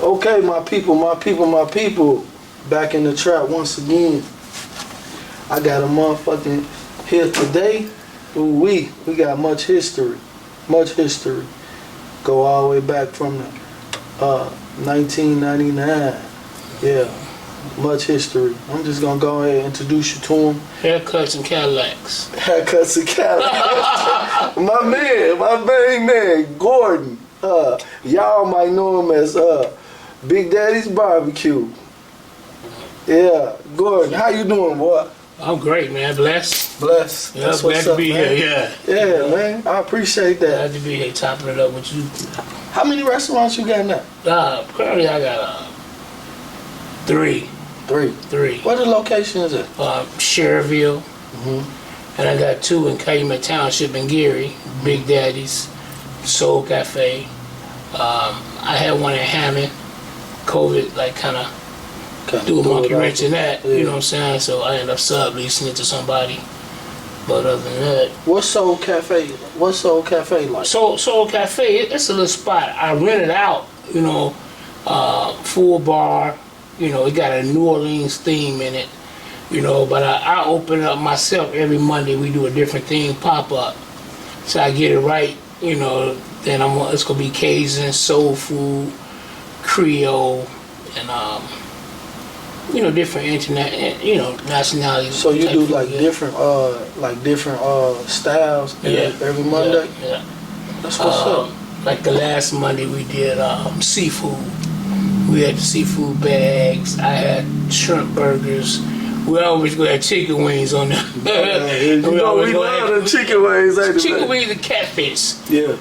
Okay, my people. Back in the trap once again. I got a motherfucking here today. Ooh, we got much history. Much history. Go all the way back from the 1999. Yeah. Much history. I'm just gonna go ahead and introduce you to him. Haircuts and Cadillacs. Haircuts and Cadillacs. my main man, Gordon. Y'all might know him as Big Daddy's Barbecue. Yeah, Gordon, how you doing, boy? I'm great, man. Blessed. Blessed. Yeah, glad to be here. Yeah, man. I appreciate that. Glad to be here, topping it up with you. How many restaurants you got now? Currently I got 3. 3. What the location is it? Sherville. And I got 2 in Calumet Township in Geary. Big Daddy's, Soul Cafe. I had one in Hammond. COVID, like, kind of do a monkey wrench in that, you know what I'm saying? So I ended up subleasing it to somebody. But other than that, what's Soul Cafe like? Soul Cafe, it's a little spot. I rent it out, you know, full bar. You know, it got a New Orleans theme in it, you know. But I open it up myself every Monday. We do a different theme pop up, so I get it right, you know. Then it's gonna be Cajun, soul food, Creole, and you know, different internet, you know, nationalities. So you do like different styles every Monday? Yeah. That's what's up. Like the last Monday we did seafood. We had the seafood bags. I had shrimp burgers. We always go have chicken wings on there. We love the chicken wings, ain't it? Chicken wings and catfish. Yeah.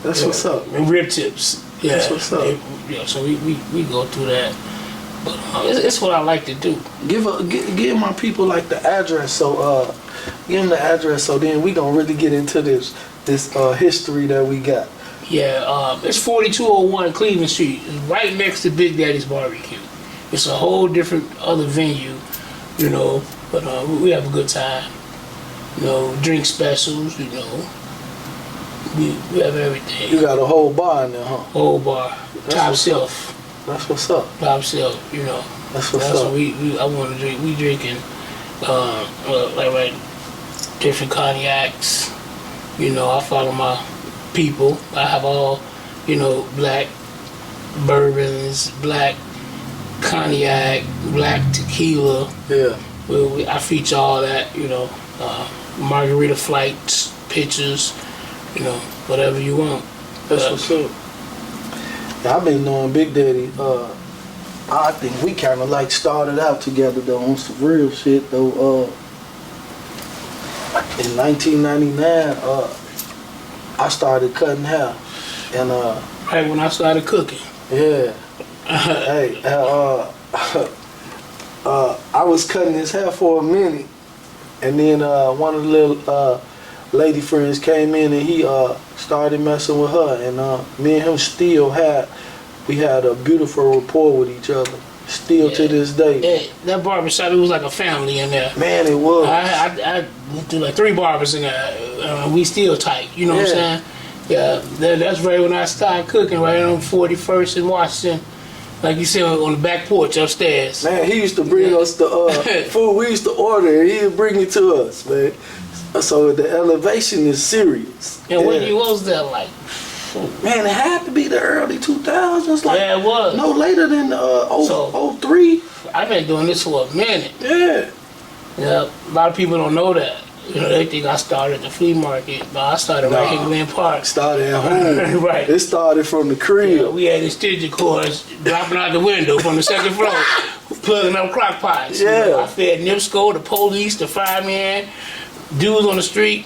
That's what's up. And rib tips. Yeah. That's what's up. Yeah, so we go through that. But it's what I like to do. Give my people like the address. So give them the address. So then we gonna really get into this history that we got. Yeah, it's 4201 Cleveland Street. It's right next to Big Daddy's Barbecue. It's a whole different other venue, you know. But we have a good time. You know, drink specials. You know, we have everything. You got a whole bar in there, huh? Whole bar, top shelf. That's what's up. Top shelf, you know. That's what's up. What I want to drink. We drinking, like different cognacs. You know, I follow my people. I have all, you know, black bourbons, black cognac, black tequila. Yeah. I feature all that. You know, margarita flights, pictures. You know, whatever you want. That's what's up. I've been knowing Big Daddy. I think we kind of like started out together though on some real shit though. In 1999, I started cutting hair, and right when I started cooking. Yeah. Hey, I was cutting his hair for a minute, and then one of the little lady friends came in and he started messing with her, and me and him still had a beautiful rapport with each other, still to this day. Yeah, that barbershop, it was like a family in there. Man, it was. I went through like 3 barbers in there. We still tight, you know what I'm saying? Yeah, that's right when I started cooking, right on 41st in Washington. Like you said, on the back porch upstairs. Man, he used to bring us the food we used to order, and he'd bring it to us, man. So the elevation is serious. And what was that like? Man, it had to be the early 2000s. Like, yeah, it was. No later than 03. I've been doing this for a minute. Yeah. Yeah, a lot of people don't know that. You know, they think I started at the flea market, but I started right here in Glen Park. Started at home. Right. It started from the crib. Yeah, we had extension cords dropping out the window from the second floor, plugging up crock pots. Yeah. You know, I fed NIPSCO, the police, the fireman, dudes on the street.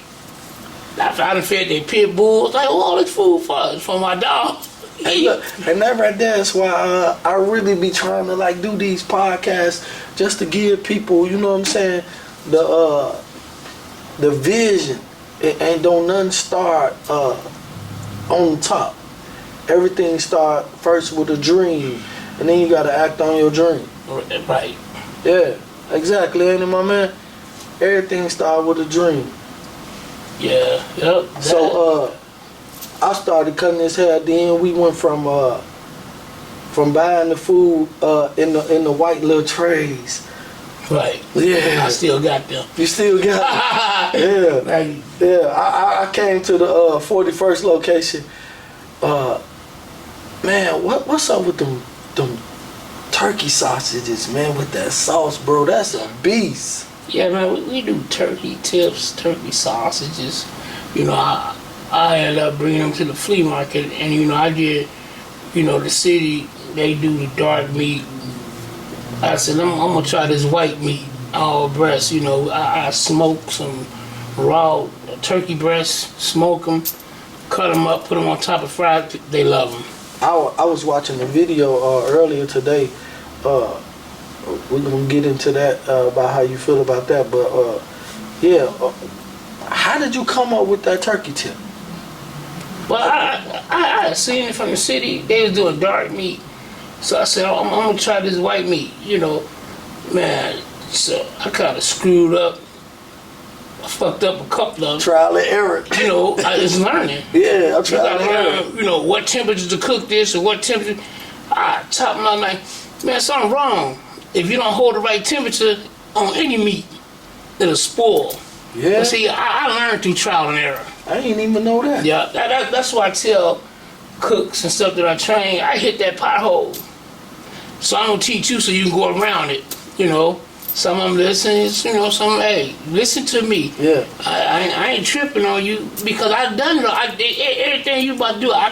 I done fed their pit bulls. Like, all this food for my dog. And look, and that right there is why I really be trying to like do these podcasts just to give people, you know what I'm saying, the vision. And don't nothing start on top. Everything start first with a dream, and then you gotta act on your dream. Right. Yeah, exactly, ain't it, my man? Everything start with a dream. Yeah, yep. So I started cutting his hair. Then we went from from buying the food in the white little trays. Right. Yeah. I still got them. You still got it? Yeah. Like, Yeah. I came to the 41st location. Man, what's up with them turkey sausages, man, with that sauce, bro? That's a beast. yeah, man, we do turkey tips, turkey sausages. You know, I ended up bringing them to the flea market, and you know, I did. You know, the city, they do the dark meat. I said, I'm gonna try this white meat, all breast. You know, I smoke some raw turkey breasts, smoke them, cut them up, put them on top of fried. They love them. I was watching a video earlier today. We're gonna get into that about how you feel about that, but how did you come up with that turkey tip? Well, I seen it from the city. They was doing dark meat, so I said, I'm gonna try this white meat. You know, man. So I kind of screwed up. I fucked up a couple of them. Trial and error. You know, I was learning. Yeah, I'm You trying gotta to learn, learn. you know, what temperature to cook this or what temperature. I top them out like, man, something wrong. If you don't hold the right temperature on any meat, it'll spoil. Yeah. But see, I learned through trial and error. I didn't even know that. Yeah, that's why I tell cooks and stuff that I train, I hit that pothole. So I'm gonna teach you so you can go around it. You know, some of them listen, you know, some, hey, listen to me. Yeah. I ain't tripping on you because I done it. Everything you about to do, I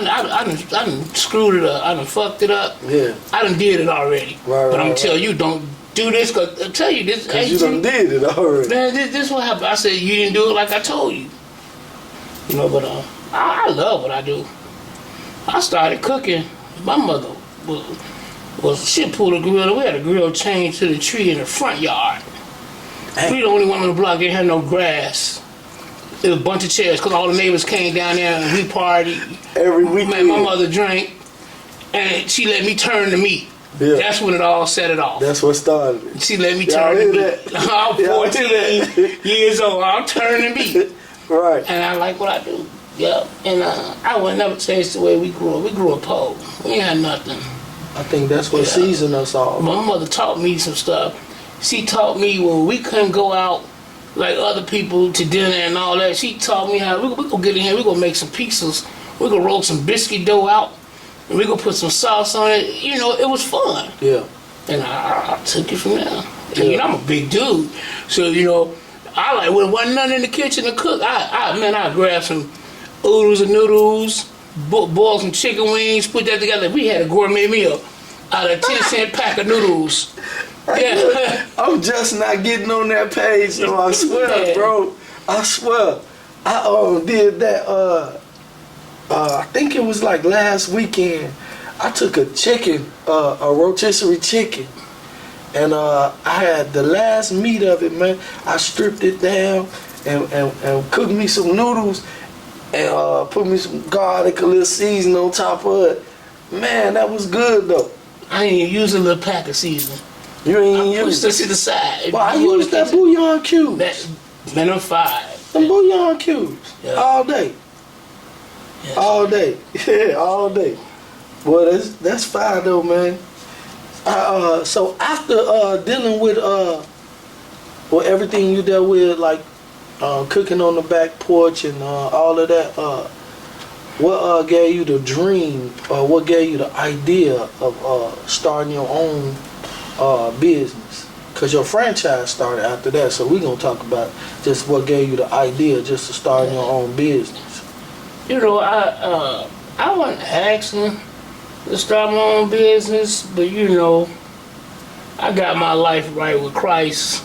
done screwed it up. I done fucked it up. Yeah. I done did it already. Right, but I'm right, tell you, don't do this because I tell you this. Because you done did it already. Man, this what happened. I said you didn't do it like I told you. You know, but I love what I do. I started cooking. My mother she pulled a grill. We had a grill chained to the tree in the front yard. Hey. We the only one on the block that had no grass. There was a bunch of chairs because all the neighbors came down there and we partied. Every weekend. Man, my mother drank and she let me turn the meat. Yeah. That's when it all set it off. That's what started it. She let me Y'all turn the hear meat. that? I'm Y'all 14 hear that? years old. I'm turning the meat. Right. And I like what I do. Yeah. And I would never change the way we grew up. We grew up poor. We ain't had nothing. I think that's what seasoned us all. My mother taught me some stuff. She taught me when we couldn't go out like other people to dinner and all that. She taught me how we gonna get in here. We gonna make some pizzas. We gonna roll some biscuit dough out, and we gonna put some sauce on it. You know, it was fun. Yeah. And I took it from there. And you know, I'm a big dude, so you know, I like when wasn't nothing in the kitchen to cook. I grabbed some oodles and noodles. Boil some chicken wings, put that together. We had a gourmet meal out of a 10-cent pack of noodles. Yeah. I'm just not getting on that page, though. I swear, Yeah. bro. I swear. I did that. I think it was like last weekend. I took a chicken, a rotisserie chicken, and I had the last meat of it, man. I stripped it down and cooked me some noodles. And put me some garlic, a little seasoning on top of it. Man, that was good though. I ain't even use a little pack of seasoning. You ain't I even pushed use this to the side. Well, I used that bouillon cubes. That minimum 5. Some bouillon cubes. Yeah. All day. Yes. All day. Yeah, all day. Well, that's fine though, man. So after dealing with everything you dealt with, like cooking on the back porch and all of that, what gave you the dream, or what gave you the idea of starting your own business? Because your franchise started after that, so we're going to talk about just what gave you the idea just to start your own business. You know, I wasn't asking to start my own business, but you know, I got my life right with Christ.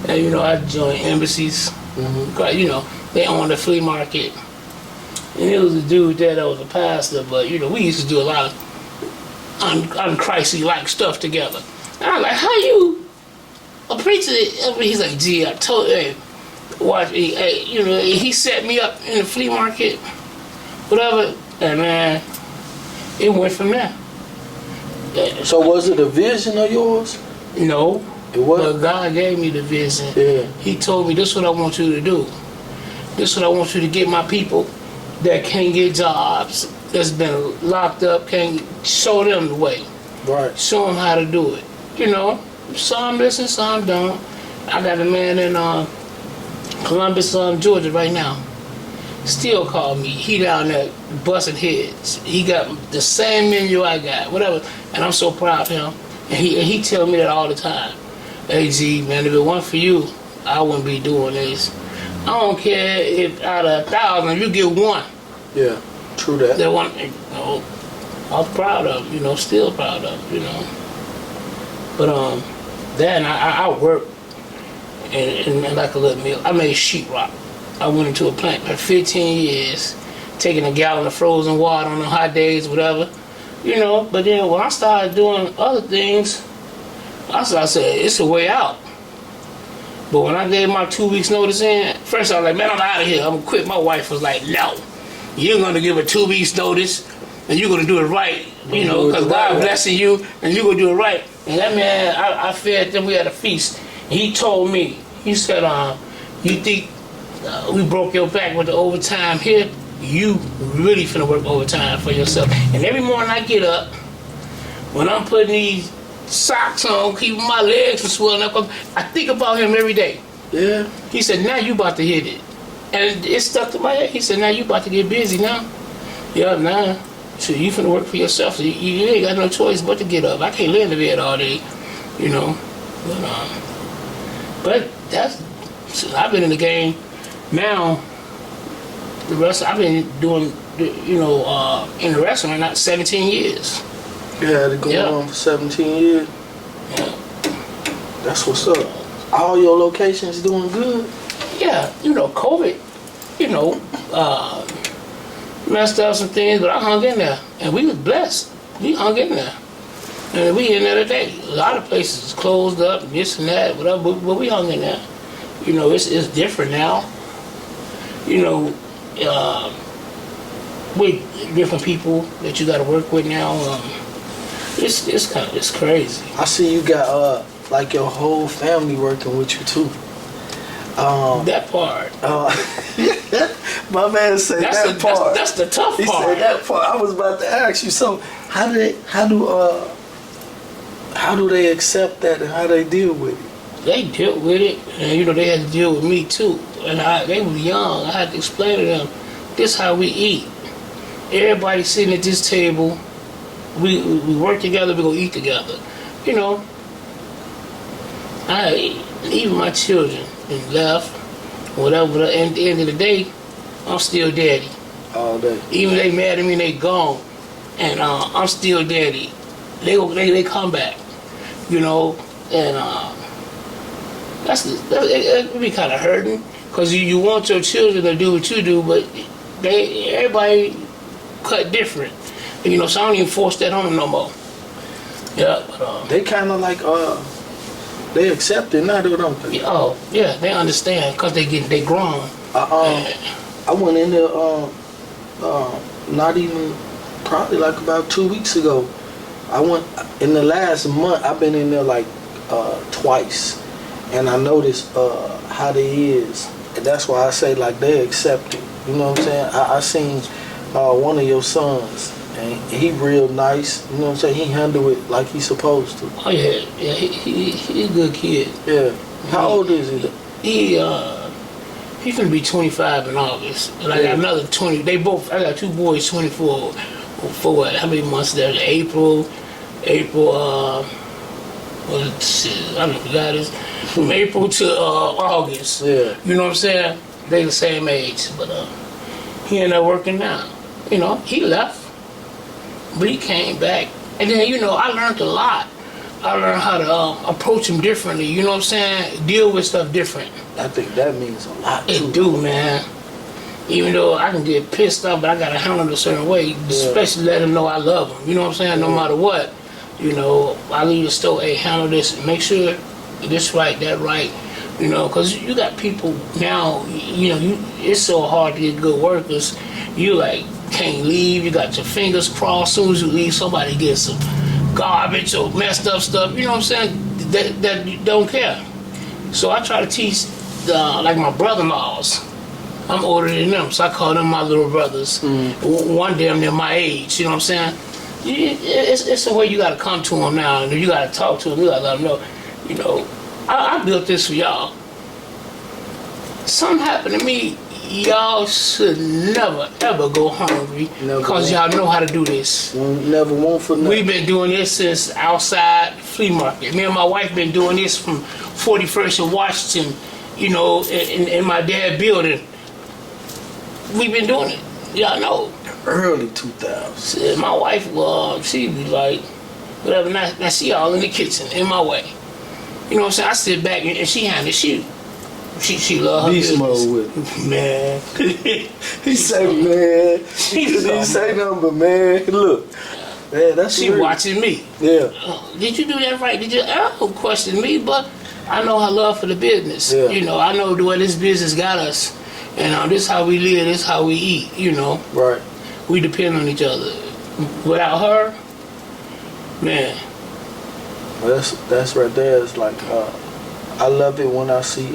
And you know, I joined embassies. Mm-hmm. You know, they own the flea market. And it was a dude there that was a pastor, but you know, we used to do a lot of un-Christy-like stuff together. And I was like, how you a preacher? He's like, gee, I told you, watch, you know, he set me up in the flea market, whatever, and man, it went from there. So was it a vision of yours? No. It was? But God gave me the vision. Yeah. He told me, this is what I want you to do. This is what I want you to get my people that can't get jobs that's been locked up, can't show them the way. Right. Show them how to do it. You know, some listen, some don't. I got a man in Columbus, Georgia right now. Still call me. He down there busting heads. He got the same menu I got, whatever. And I'm so proud of him. And he tell me that all the time. Hey, G, man, if it weren't for you, I wouldn't be doing this. I don't care if out of 1,000 you get one. Yeah, true that. That one, you know, I was proud of, you know, still proud of, you know. But then I worked in like a little mill. I made sheetrock. I went into a plant for 15 years, taking a gallon of frozen water on the hot days, whatever, you know. But then when I started doing other things, I said, it's a way out. But when I gave my 2 weeks notice in, first I was like, man, I'm out of here. I'm gonna quit. My wife was like, no, you're gonna give a 2 weeks notice and you're gonna do it right, you know, because God blessing you and you're gonna do it right. And that man, I fed them. We had a feast. And he told me, he said, you think we broke your back with the overtime here? You really finna work overtime for yourself. And every morning I get up, when I'm putting these socks on, keeping my legs from swelling up, I think about him every day. Yeah. He said, now you about to hit it. And it stuck to my head. He said, now you about to get busy now. Yeah, now. So you finna work for yourself. So you ain't got no choice but to get up. I can't lay in the bed all day, you know. But that's, I've been in the game now. The rest, I've been doing, you know, in the restaurant not 17 years. You had it going on for 17 years. Yeah. That's what's up. All your locations doing good? Yeah, you know, COVID, you know, messed up some things, but I hung in there. And we was blessed. We hung in there. And we in there today. A lot of places closed up, this and that, whatever, but we hung in there. You know, it's different now. You know, with different people that you got to work with now. It's crazy. I see you got like your whole family working with you too. That part. My man said that part. That's the tough part. He said that part. I was about to ask you. So how do they accept that and how they deal with it? They dealt with it, and you know they had to deal with me too. And they were young. I had to explain to them, this is how we eat. Everybody sitting at this table. We work together. We go eat together. You know. Even my children left, whatever. But at the end of the day, I'm still daddy. All day. Even they mad at me, they gone, and I'm still daddy. They come back, you know, and it be kind of hurting because you want your children to do what you do, but everybody cut different, and, you know, so I don't even force that on them no more. Yeah, but they kind of like they accept it now, don't they? Oh yeah, they understand because they grown. I went in there not even probably like about 2 weeks ago. I went in the last month. I've been in there like twice, and I noticed how they is, and that's why I say like they accept it. You know what I'm saying? I seen one of your sons, and he real nice. You know what I'm saying? He handle it like he's supposed to. Oh yeah, he a good kid. Yeah. How old is he? He's gonna be 25 in August, and I got another 20. I got two boys, 24. For what? How many months there? April. Well, shit, I don't forgot this. From April to August. Yeah. You know what I'm saying? They the same age, but he ain't not working now. You know, he left, but he came back, and then, you know, I learned a lot. I learned how to approach him differently. You know what I'm saying? Deal with stuff different. I think that means a lot too. It do, man. Even though I can get pissed off, but I gotta handle it a certain way. Especially let him know I love him. You know what I'm saying? No matter what. You know, I leave the store, hey, handle this. Make sure this right, that right. You know, because you got people now, you know, it's so hard to get good workers. You, like, can't leave. You got your fingers crossed. As soon as you leave, somebody gets some garbage or messed up stuff. You know what I'm saying? That don't care. So I try to teach, like, my brother-in-laws. I'm older than them, so I call them my little brothers. One damn near my age, you know what I'm saying? It's the way you got to come to them now, and you got to talk to them. You got to let them know, you know, I built this for y'all. Something happened to me, y'all should never ever go hungry because y'all know how to do this. Never want for nothing. We've been doing this since outside flea market. Me and my wife been doing this from 41st and Washington, you know, in my dad's building. We've been doing it. Y'all know. Early 2000s. My wife, she be like, whatever. Now she all in the kitchen, in my way. You know what I'm saying? I sit back and she handles she love her Beast business. mode with it. Man. He say, man. He couldn't say nothing but, man, look. Man, that's She real. watching me. Yeah. Did you do that right? Did you don't question me? But I know her love for the business. Yeah. You know, I know the way this business got us. And this is how we live, this is how we eat, you know. Right. We depend on each other. Without her, man. Well, that's right there. It's like, I love it when I see,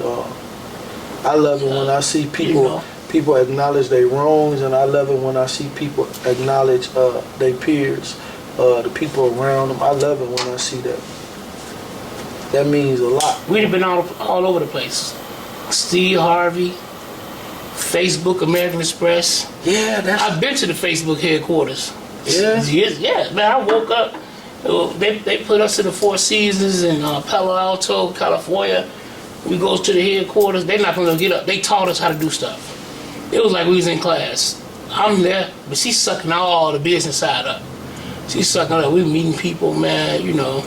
people, You know. people acknowledge their wrongs, and I love it when I see people acknowledge their peers, the people around them. I love it when I see that. That means a lot. We'd have been all over the place. Steve Harvey, Facebook, American Express. Yeah, I've been to the Facebook headquarters. Yeah? Yeah, man, I woke up. They put us in the Four Seasons in Palo Alto, California. We go to the headquarters. They're not going to get up. They taught us how to do stuff. It was like we was in class. I'm there, but she's sucking all the business side up. She's sucking up. We meeting people, man, you know.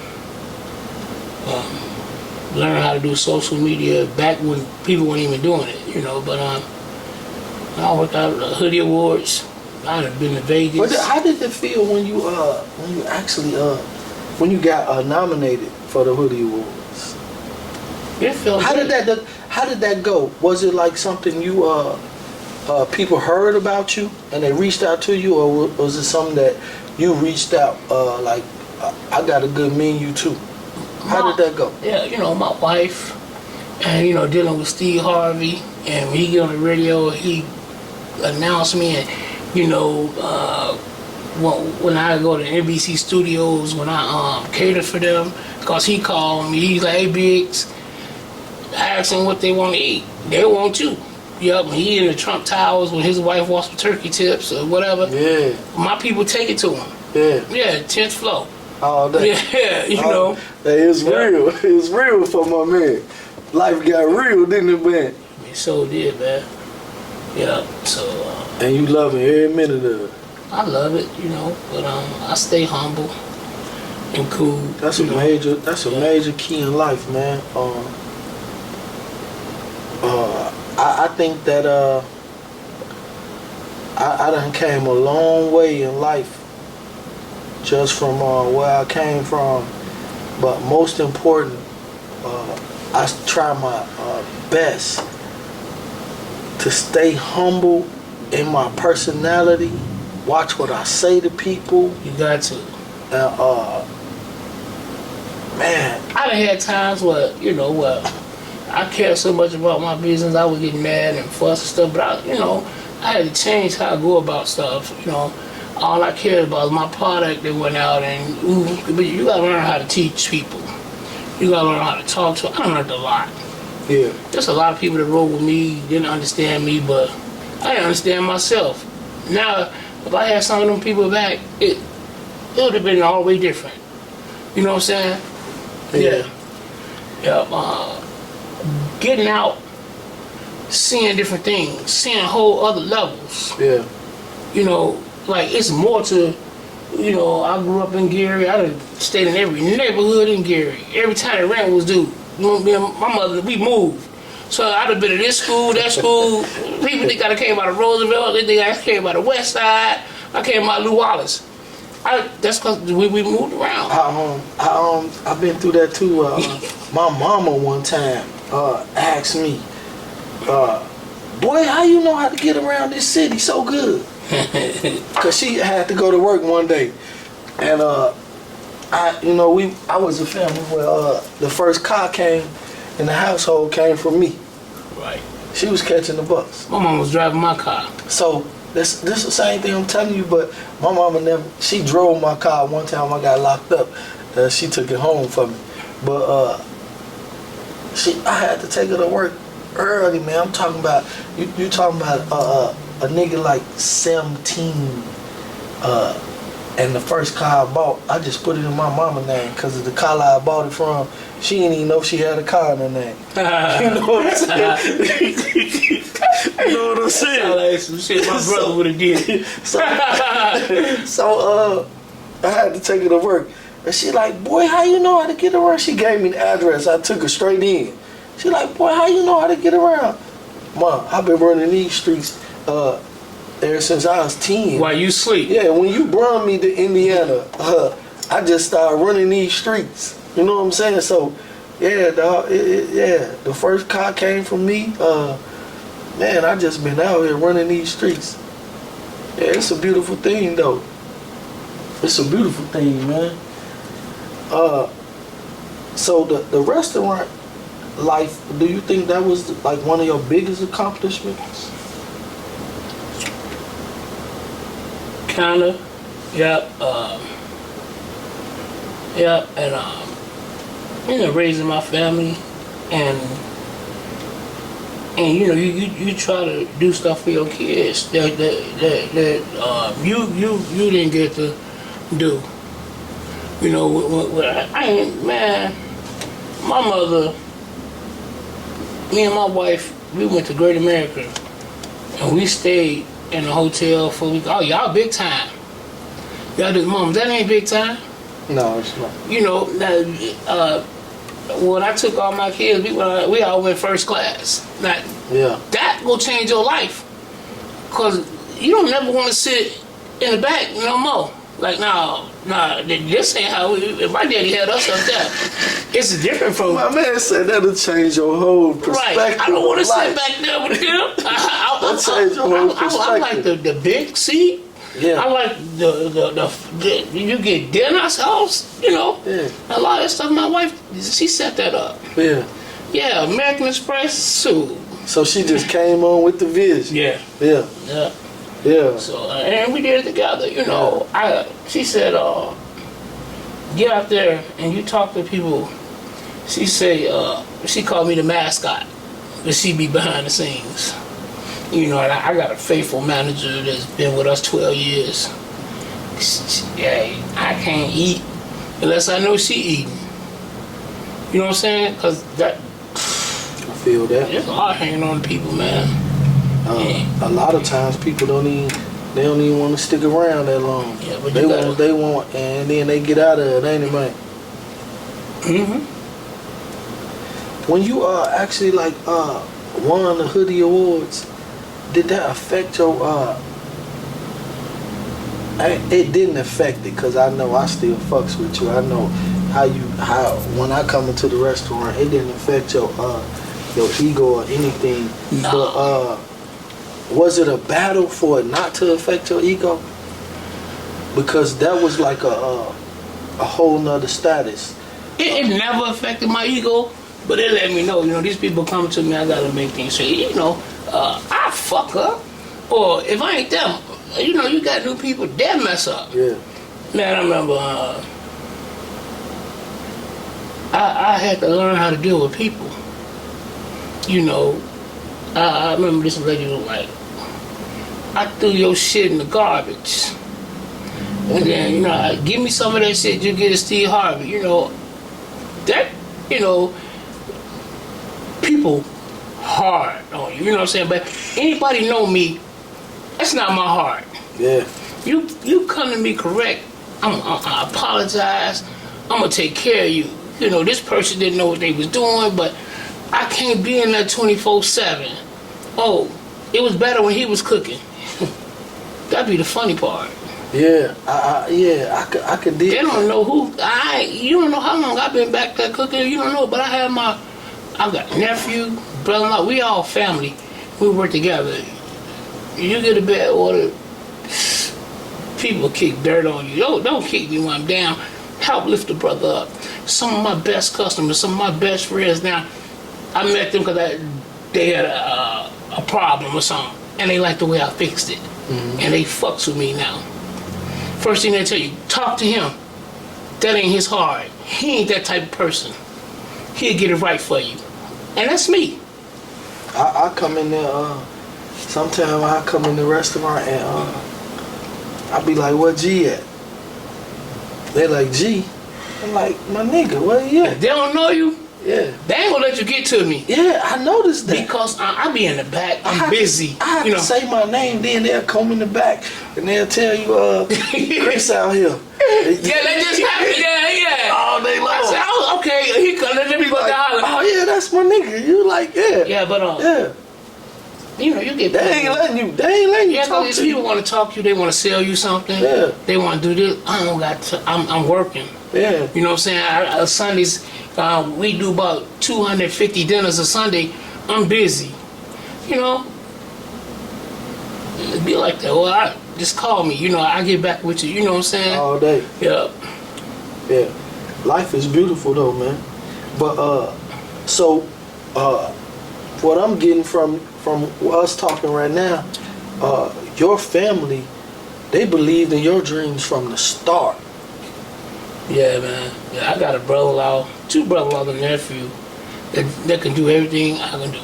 Learning how to do social media back when people weren't even doing it, you know. But I worked out at the Hoodie Awards. I had been to Vegas. But how did it feel when you actually when you got nominated for the Hoodie Awards? It felt How good. did that go? Was it like something you people heard about you and they reached out to you, or was it something that you reached out like I got a good menu too? How did that go? Yeah, you know, my wife, and you know, dealing with Steve Harvey, and when he get on the radio, he announced me, and you know, when I go to NBC Studios, when I cater for them, because he called me, he's like, hey, Biggs, ask them what they want to eat. They want you. Yep, he in the Trump Towers when his wife wants some turkey tips or whatever. Yeah. My people take it to him. Yeah. Yeah, 10th floor. All day. Yeah, you know. Hey, it's real. It's real for my man. Life got real, didn't it, man? It so did, man. Yeah, so. And you loving every minute of it. I love it, you know, but I stay humble and cool. That's a major. That's a major key in life, man. I think that I done came a long way in life just from where I came from. But most important, I try my best to stay humble in my personality. Watch what I say to people. You got to. Man, I done had times where, you know, I care so much about my business, I would get mad and fuss and stuff, but I had to change how I go about stuff, you know. All I cared about was my product that went out, but you gotta learn how to teach people. You gotta learn how to talk to them. I learned a lot. yeah. There's a lot of people that rode with me, didn't understand me, but I didn't understand myself. Now, if I had some of them people back, it would have been all the way different. You know what I'm saying? Yeah. Yeah. Getting out, seeing different things, seeing whole other levels. Yeah. You know, like it's more to, you know, I grew up in Gary. I done stayed in every neighborhood in Gary. Every time the rent was due, me and my mother, we moved. So I'd have been at this school, that school. People think I came out of Roosevelt. They think I came out of West Side. I came out of Lew Wallace. That's because we moved around. I've been through that too. My mama one time asked me, boy, how you know how to get around this city so good? Cause she had to go to work one day, and I was a family where the first car came in the household came from me. Right. She was catching the bus. My mom was driving my car. So this the same thing I'm telling you, but my mama never. She drove my car one time. I got locked up. She took it home for me, but I had to take her to work early, man. I'm talking about you talking about a nigga like 17. And the first car I bought, I just put it in my mama's name because of the car I bought it from. She didn't even know she had a car in her name. You know what I'm saying? You know what I'm saying? Sound like some shit my brother would have did. So I had to take her to work. And she like, boy, how you know how to get around? She gave me the address. I took her straight in. She like, boy, how you know how to get around? Mom, I've been running these streets ever since I was 10. While you sleep? Yeah, when you brought me to Indiana, I just started running these streets. You know what I'm saying? So, yeah, dog, the first car came from me. Man, I just been out here running these streets. Yeah, it's a beautiful thing, though. It's a beautiful thing, man. So the restaurant life, do you think that was like one of your biggest accomplishments? Kinda. Yep. Yep. And raising my family, and you try to do stuff for your kids that you didn't get to do. You know, I ain't, man. My mother, me and my wife, we went to Great America, and we stayed in a hotel for a week. Oh, y'all big time. Y'all do, Mom, that ain't big time. No, it's not. You know, when I took all my kids, we all went first class. Like, yeah, that will change your life, cause you don't never want to sit in the back no more. Like, nah, this ain't how my daddy had us up there. It's different from... My man said that'll change your whole perspective. Right, I don't want to sit back there with him. That'll change your whole perspective. I like the big seat. Yeah. I like the you get dinner's house, you know. Yeah. A lot of that stuff, my wife, she set that up. Yeah. Yeah, American Express, So she just came on with the vision. Yeah. Yeah. Yeah. Yeah. So, and we did it together, you know. She said, get out there and you talk to people. She say, she called me the mascot, but she be behind the scenes. You know, and I got a faithful manager that's been with us 12 years. Yeah, I can't eat unless I know she eating. You know what I'm saying? Because that... I feel that. It's hard hanging on to people, man. A lot of times people don't even want to stick around that long. Yeah, but they want, and then they get out of it, ain't it, man? Mm-hmm. When you actually like won the Hoodie Awards, did that affect your it didn't affect it, because I know I still fucks with you. I know how when I come into the restaurant, it didn't affect your ego or anything. No. But was it a battle for it not to affect your ego? Because that was like a whole nother status. It never affected my ego, but it let me know, you know, these people come to me, I gotta make things straight. You know, I fuck up. Or if I ain't them, you know, you got new people, they'll mess up. Yeah. Man, I remember I had to learn how to deal with people. You know, I remember this lady was like, I threw your shit in the garbage. And then, you know, give me some of that shit, you get a Steve Harvey. You know, that, you know, people hard on you, you know what I'm saying? But anybody know me, that's not my heart. Yeah. You come to me correct, I apologize, I'm gonna take care of you. You know, this person didn't know what they was doing, but I can't be in that 24/7. Oh, it was better when he was cooking. That'd be the funny part. Yeah, I could dig. They don't know who you don't know how long I've been back there cooking. You don't know, but I got nephew, brother-in-law. We all family. We work together. You get a bad order, people kick dirt on you. Don't kick me when I'm down. Help lift the brother up. Some of my best customers, some of my best friends now, I met them because they had a problem or something, and they like the way I fixed it, and they fucks with me now. First thing they tell you, talk to him. That ain't his heart. He ain't that type of person. He'll get it right for you, and that's me. I come in there. Sometimes I come in the restaurant and I be like, "Where G at?" They like, "G." I'm like, "My nigga, where you at?" They don't know you. Yeah. They ain't gonna let you get to me. Yeah, I noticed that. Because I be in the back. I'm busy. I have to say my name, then they'll come in the back and they'll tell you, Chris out here. Yeah, that just happened. Yeah. All day long. I said, oh, okay, he come. Let me go down. Oh yeah, that's my nigga. You like, yeah. Yeah, but yeah. You know, you get. They ain't letting you. Yeah, talk these to people you. want to talk to you. They want to sell you something. Yeah. They want to do this. I don't got. I'm working. Yeah. You know what I'm saying? Sundays, we do about 250 dinners a Sunday. I'm busy. You know. It'd be like that. Well, just call me. You know, I get back with you. You know what I'm saying? All day. Yeah. Yeah. Life is beautiful though, man. But so what I'm getting from us talking right now, your family, they believed in your dreams from the start. Yeah, man. Yeah, I got a brother-in-law, two brother-in-laws and a nephew that can do everything I can do.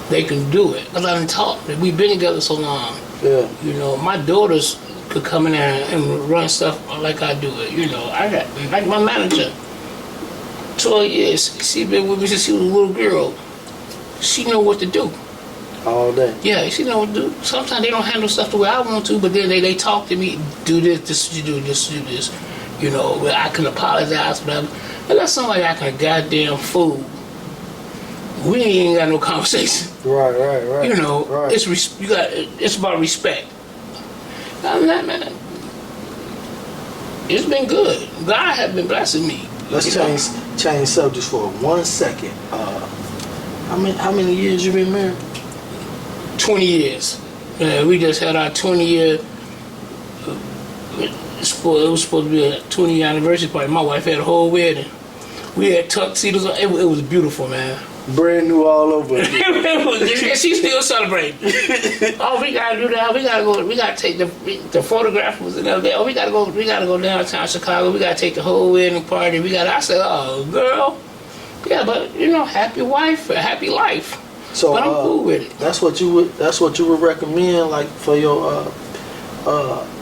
They can do it. Because I done taught them. We've been together so long. Yeah. You know, my daughters could come in there and run stuff like I do it. You know, I got, like my manager, 12 years. She been with me since she was a little girl. She know what to do. All day. Yeah, she know what to do. Sometimes they don't handle stuff the way I want to, but then they talk to me, do this, you do this. You know, I can apologize, whatever. And that's somebody I can goddamn fool. We ain't got no conversation. Right. You know, right. It's about respect. Other than that, man, it's been good. God has been blessing me. Let's change subjects for 1 second. How many years you been married? 20 years. We just had our 20-year. It was supposed to be a 20-year anniversary party. My wife had a whole wedding. We had tuxedos. It was beautiful, man. Brand new all over. And she still celebrating. Oh, we gotta do that. We gotta go. We gotta take the photographers and everything. Oh, we gotta go downtown Chicago. We gotta take the whole wedding party. I said, oh, girl. Yeah, but you know, happy wife, happy life. So, but I'm cool with it. That's what you would recommend, like for your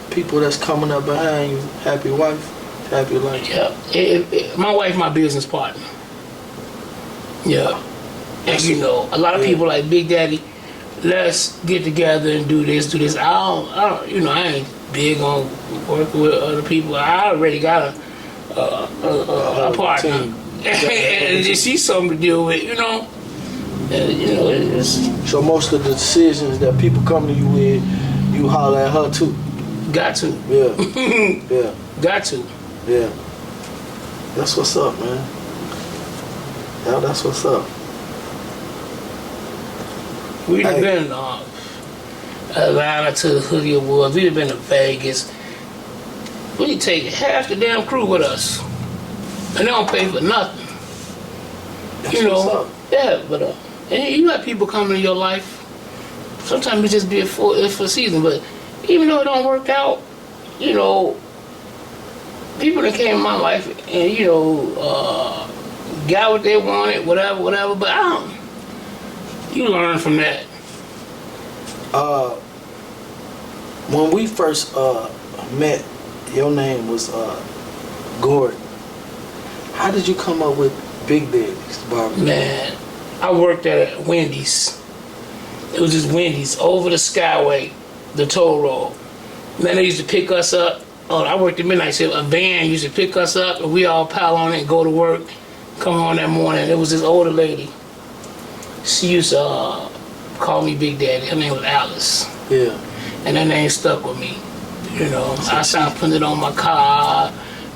people that's coming up behind you. Happy wife, happy life. Yeah, my wife, my business partner. Yeah, and you know, a lot of people like Big Daddy. Let's get together and do this. I don't. You know, I ain't big on working with other people. I already got a partner, and she's something to deal with. You know. You know, it's, so most of the decisions that people come to you with, you holler at her too. Got to. Yeah. Yeah. Got to. Yeah. That's what's up, man. Yeah, that's what's up. We've been Atlanta to the Hoodie Awards. We've been to Vegas. We take half the damn crew with us, and they don't pay for nothing. That's you know. What's up. Yeah, but and you let people come into your life. Sometimes it just be for season, but even though it don't work out, you know, people that came in my life and you know got what they wanted, whatever. But you learn from that. When we first met, your name was Gordon. How did you come up with Big Daddy's Barbecue? Man, I worked at Wendy's. It was just Wendy's over the Skyway, the toll road. And then they used to pick us up. Oh, I worked at midnight shift. A van used to pick us up, and we all pile on it and go to work. Come on that morning. It was this older lady. She used to call me Big Daddy. Her name was Alice. Yeah. And that name stuck with me. You know, I started putting it on my car.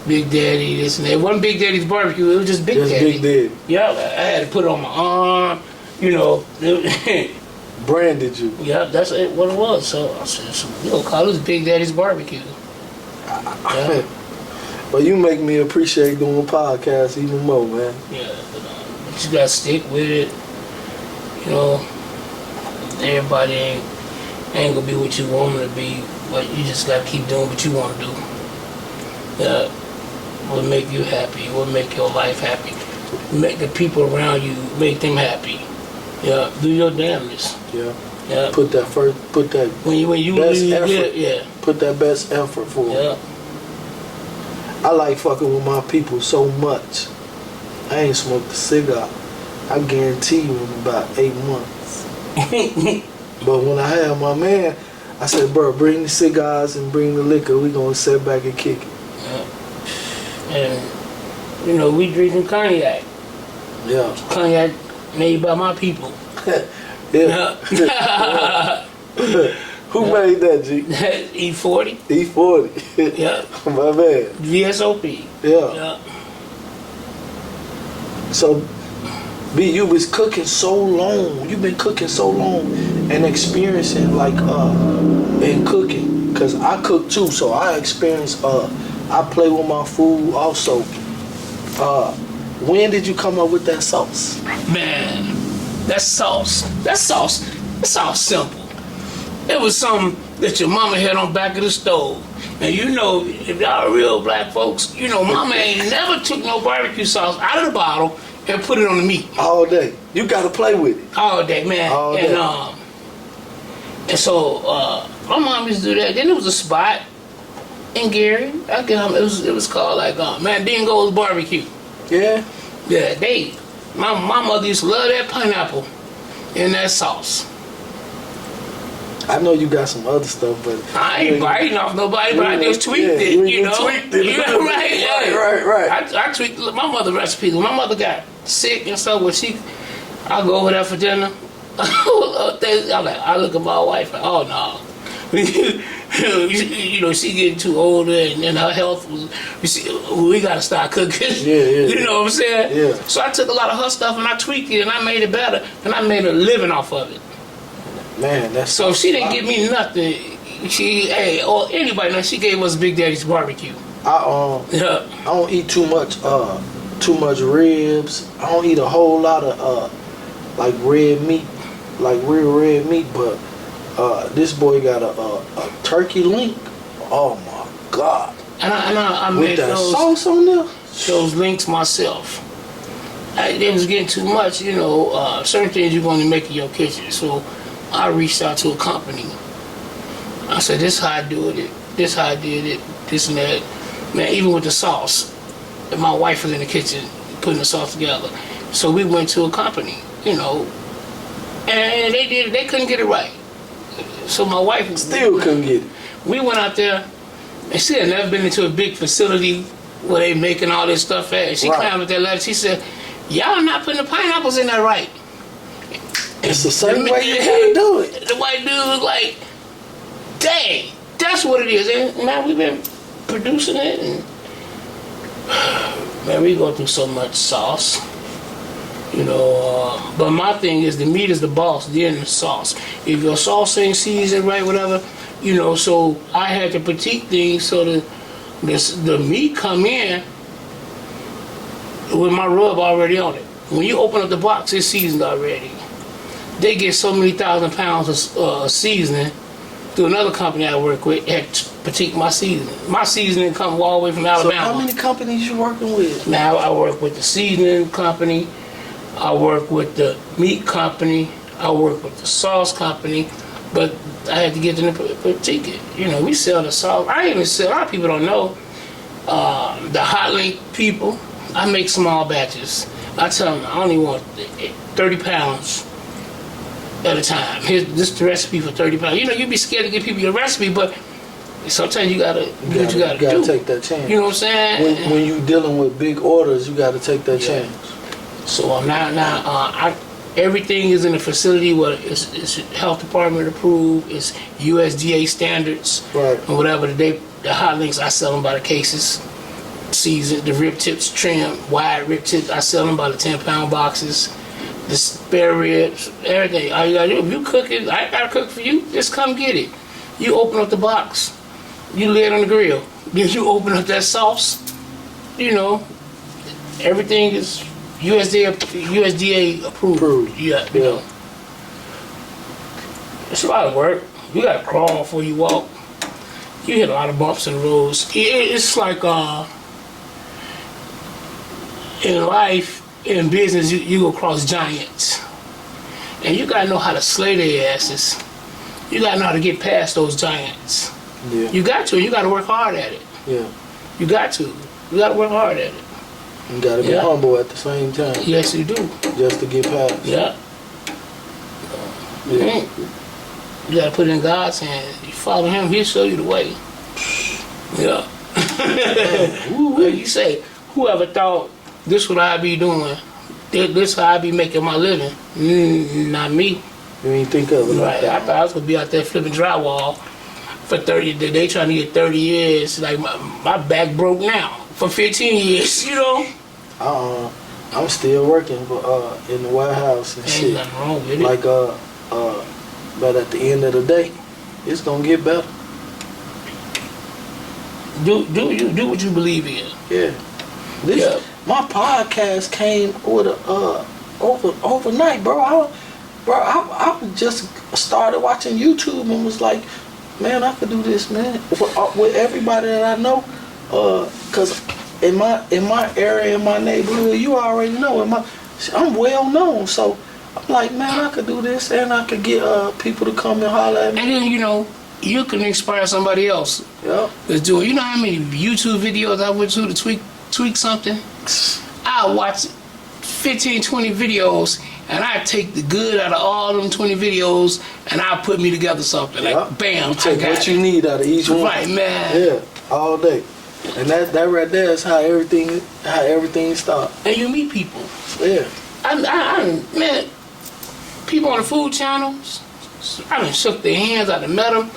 Big Daddy, this and that. It wasn't Big Daddy's Barbecue. It was just Big Daddy. Big Daddy. Yeah, I had to put it on my arm. You know. Branded you. Yeah, that's what it was. So I said, we gonna call this Big Daddy's Barbecue. Yeah. But you make me appreciate doing podcasts even more, man. Yeah, but you gotta stick with it. You know, Everybody ain't gonna be what you want them to be, but you just gotta keep doing what you want to do. What make you happy? What make your life happy? Make the people around you, make them happy. Yeah, do your damnness. Yeah. Yeah. Put that when you best effort. effort. Yeah. Put that best effort for it. Yeah. I like fucking with my people so much. I ain't smoked a cigar. I guarantee you in about 8 months. But when I had my man, I said, bro, bring the cigars and bring the liquor. We gonna sit back and kick it. Yeah. And, you know, we drinking cognac. Yeah. Cognac made by my people. Yeah. Who made that, G? E40. E40. Yeah. My man. VSOP. Yeah. So, B, you was cooking so long. You've been cooking so long and experiencing like in cooking. Cause I cook too, so I experience I play with my food also. When did you come up with that sauce? Man, that sauce simple. It was something that your mama had on back of the stove. And you know, if y'all real black folks, you know mama ain't never took no barbecue sauce out of the bottle and put it on the meat. All day. You gotta play with it. All day, man. All day. And so my mom used to do that. Then there was a spot in Gary. It was called like Mandingo's Barbecue. Yeah? Yeah, my mother used to love that pineapple in that sauce. I know you got some other stuff, but I ain't biting off nobody, but I just tweaked it, you know. Tweaked it. Yeah, right. Yeah. Right. I tweaked my mother's recipe. When my mother got sick and stuff, I go over there for dinner. I look at my wife like, oh no. You know, she getting too older and her health was, we gotta start cooking. Yeah. You know what I'm saying? Yeah. So I took a lot of her stuff and I tweaked it and I made it better and I made a living off of it. Man, that's so she didn't give me nothing. Or anybody knows she gave us Big Daddy's barbecue. I don't eat too much ribs. I don't eat a whole lot of like red meat, like real red meat, but this boy got a turkey link. Oh my God. And I with made that sauce on there? Those links myself. It was getting too much, you know, certain things you're going to make in your kitchen. So I reached out to a company. I said, this is how I do it, this how I did it, this and that. Man, even with the sauce, and my wife was in the kitchen putting the sauce together. So we went to a company, you know, and they couldn't get it right. So my wife still couldn't get it. We went out there, and she had never been into a big facility where they making all this stuff at. And she climbed up that ladder, she said, y'all not putting the pineapples in there right. It's the same way you gotta do it. The white dude was like, dang, that's what it is. And man, we've been producing it. And man, we go through so much sauce. You know, but my thing is the meat is the boss, then the sauce. If your sauce ain't seasoned right, whatever, you know, so I had to critique things so the meat come in with my rub already on it. When you open up the box, it's seasoned already. They get so many thousand pounds of seasoning through another company I work with had to critique my seasoning. My seasoning come all the way from Alabama. So how many companies you working with? Now I work with the seasoning company, I work with the meat company, I work with the sauce company, but I had to get them to critique it. You know, we sell the sauce. I even sell, a lot of people don't know, the hot link people, I make small batches. I tell them I only want 30 pounds at a time. Here's this the recipe for 30 pounds. You know, you'd be scared to give people your recipe, but sometimes you gotta do what you gotta do. Take that chance. You know what I'm saying? When you dealing with big orders, you gotta take that chance. So now everything is in a facility where it's health department approved, it's USDA standards, right? And whatever the hot links, I sell them by the cases. Seasoned, the rib tips trim, wide rib tips, I sell them by the 10-pound boxes. The spare ribs, everything. All you gotta do, if you cooking, I ain't gotta cook for you, just come get it. You open up the box, you lay it on the grill. Then you open up that sauce, you know, everything is USDA approved. Yeah, you know. It's a lot of work. You gotta crawl before you walk. You hit a lot of bumps in the roads. It's like in life, in business, you go across giants, and you gotta know how to slay their asses. You gotta know how to get past those giants. Yeah. You got to. You gotta work hard at it. Yeah. You got to. You gotta work hard at it. You gotta be humble at the same time. Yes, you do. Just to get past. Yeah. Yeah. You gotta put it in God's hands. You follow Him, He'll show you the way. Yeah. You say, whoever thought this what I be doing, this how I be making my living? Not me. You ain't think of it. Right. I thought I was gonna be out there flipping drywall for 30. They trying to get 30 years. Like my back broke now for 15 years. You know. I'm still working for in the warehouse and Ain't shit. nothing wrong with it. Like but at the end of the day, it's gonna get better. Do what you believe in. Yeah. My podcast came with overnight, bro. I just started watching YouTube and was like, man, I could do this, man, with everybody that I know. Cause in my area, in my neighborhood, you already know. I'm well known, so I'm like, man, I could do this, and I could get people to come and holler at me. And then you can inspire somebody else. Yeah. Let's do it. You know how many YouTube videos I went to tweak something? I watch 15, 20 videos, and I take the good out of all them 20 videos, and I put me together something. Like, bam, you take I got what you need out of each one. Right, man. Yeah, all day. And that right there is how everything starts. And you meet people. Yeah. Man, people on the food channels, I done shook their hands, I done met them.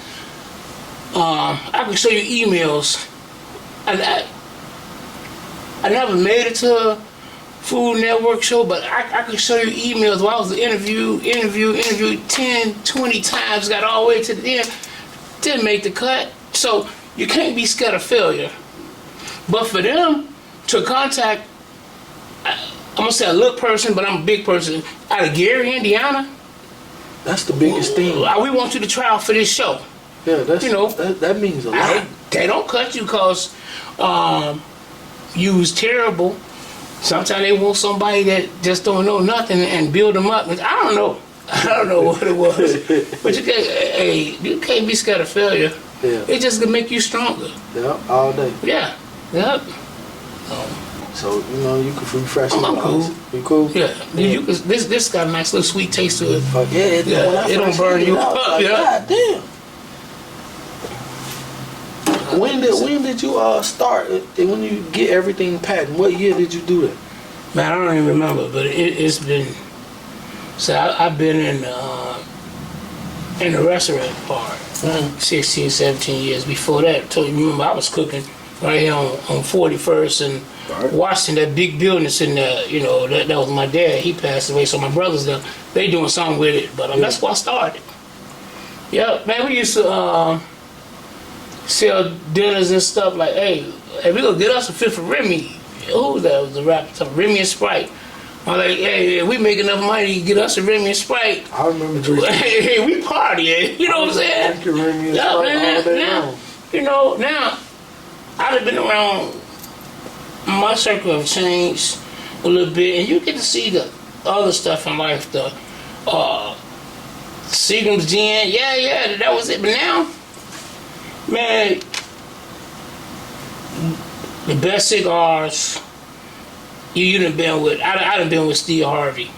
I can show you emails. I never made it to a Food Network show, but I can show you emails where I was interviewed 10, 20 times, got all the way to the end, didn't make the cut. So you can't be scared of failure. But for them to contact, I'm going to say a little person, but I'm a big person, out of Gary, Indiana. That's the biggest thing. We want you to try out for this show. Yeah, that means a lot. They don't cut you because you was terrible. Sometimes they want somebody that just don't know nothing and build them up. I don't know. I don't know what it was. But you can't be scared of failure. Yeah. It just can make you stronger. Yeah, all day. Yeah. Yep. So, you can refresh it. I'm cool. You cool? Yeah. This got a nice little sweet taste to it. Yeah, it don't burn you up. Like, Yeah. God damn. When did you start? When you get everything patented? What year did you do that? Man, I don't even remember, but it's been. So I've been in the restaurant part 16, 17 years. Before that, you remember I was cooking right here on 41st and Washington, that big building that's in there. That was my dad. He passed away, so my brothers they doing something with it. But that's where I started. Yeah, man, we used to sell dinners and stuff like, hey, we gonna get us a fifth of Remy. Who was that? It was the rapper, Remy and Sprite. I'm like, hey, we make enough money to get us a Remy and Sprite. I remember drinking. Hey, we partying. You know what I'm saying? Drinking Remy and Sprite all day long. Now, I've been around, my circle have changed a little bit, and you get to see the other stuff in life, the Seagram's Gin, that was it. But now, man, the best cigars you done been with. I done been with Steve Harvey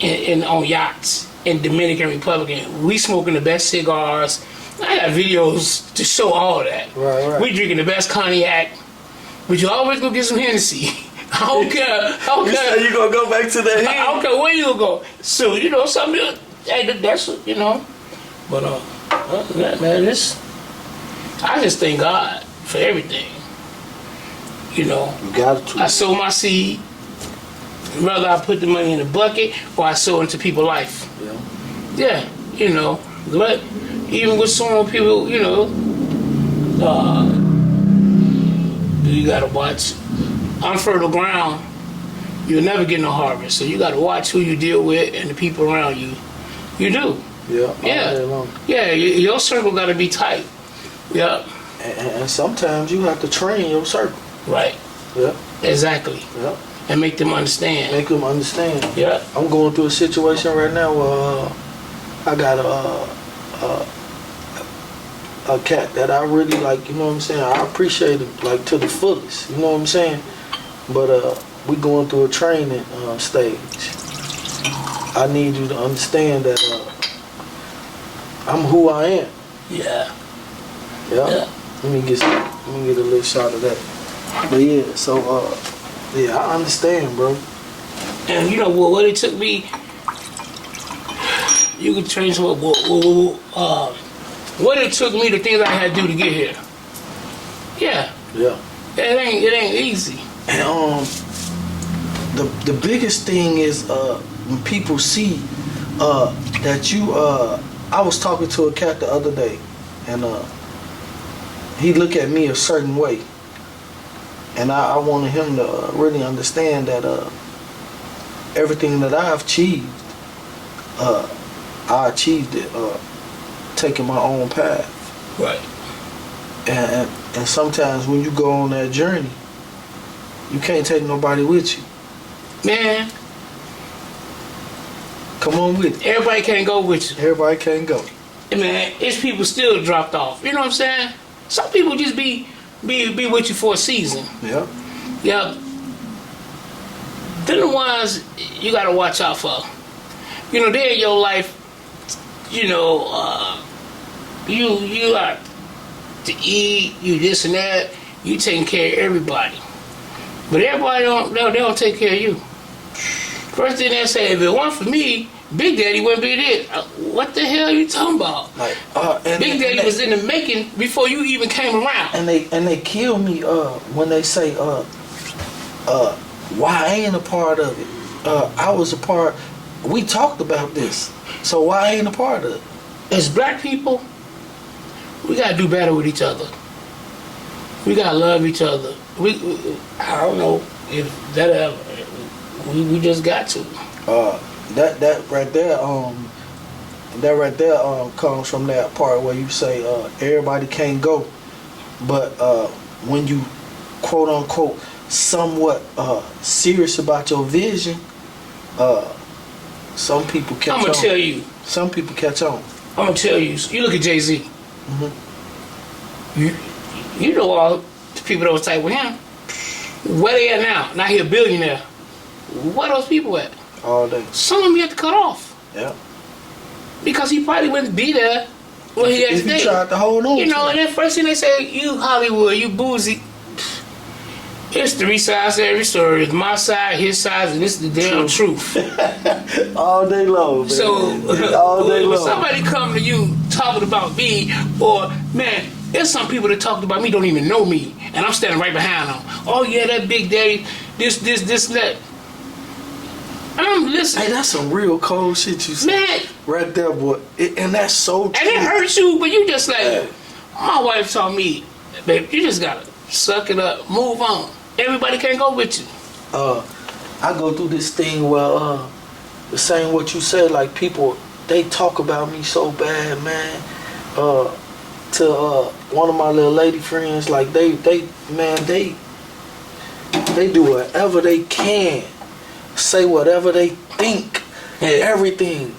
on yachts in Dominican Republic. We smoking the best cigars. I got videos to show all that. Right. We drinking the best cognac. But you always go get some Hennessy. I don't care. You say you gonna go back to that Hennessy? I don't care where you gonna go. So something. Hey, that's But man, I just thank God for everything. You got to. I sow my seed. Whether I put the money in a bucket or I sow into people's life. Yeah. But even with some people, you gotta watch. Unfertile ground, you'll never get no harvest. So you gotta watch who you deal with and the people around you. You do. Yeah. Yeah. All day long. Yeah, your circle got to be tight. Yeah. And sometimes you have to train your circle. Right. Yeah. Exactly. Yeah. And make them understand. Make them understand. Yeah. I'm going through a situation right now where I got a cat that I really like. You know what I'm saying? I appreciate it like to the fullest. You know what I'm saying? But we going through a training stage. I need you to understand that I'm who I am. Yeah. Yeah. Let me get a little shot of that. But yeah, so yeah, I understand, bro. And you know what it took me. You could change what it took me, the things I had to do to get here. Yeah. Yeah. It ain't easy. And the biggest thing is when people see that you I was talking to a cat the other day, and he looked at me a certain way, and I wanted him to really understand that everything that I've achieved, I achieved it taking my own path. Right. And sometimes when you go on that journey, you can't take nobody with you. Man, Come on with it. everybody can't go with you. Everybody can't go. Man, it's people still dropped off. You know what I'm saying? Some people just be with you for a season. Yeah. Yeah. They're the ones you gotta watch out for. You know, they're in your life, you know, you got to eat, you this and that, you taking care of everybody. But everybody they don't take care of you. First thing they say, if it weren't for me, Big Daddy wouldn't be there. What the hell are you talking about? Like, Big Daddy was in the making before you even came around. And they kill me when they say why I ain't a part of it. I was a part. We talked about this, so why I ain't a part of it? As black people, we gotta do better with each other. We gotta love each other. I don't know if that ever. We just got to. That right there comes from that part where you say everybody can't go, but when you quote unquote somewhat serious about your vision, some people catch on. I'm gonna tell you. Some people catch on. I'm gonna tell you. You look at Jay-Z. Mm-hmm. You know all the people that was tight with him. Where they at now? Now he a billionaire. Where those people at? All day. Some of them he had to cut off. Yeah. Because he probably wouldn't be there when he had If today. you tried to hold on. You know, and then first thing they say, you Hollywood, you boozy. It's three sides to every story. It's my side, his side, and this is the damn truth. All day long, man. So, all day when long. somebody come to you talking about me, or, man, there's some people that talked about me don't even know me, and I'm standing right behind them. Oh, yeah, that Big Daddy, this, that. And I'm listening. Hey, that's some real cold shit you said. Man. Right there, boy. And that's so true. And it hurts you, but you just like, my wife told me, babe, you just gotta suck it up, move on. Everybody can't go with you. I go through this thing where the same what you said, like people, they talk about me so bad, man. To one of my little lady friends, like they do whatever they can, say whatever they think, everything,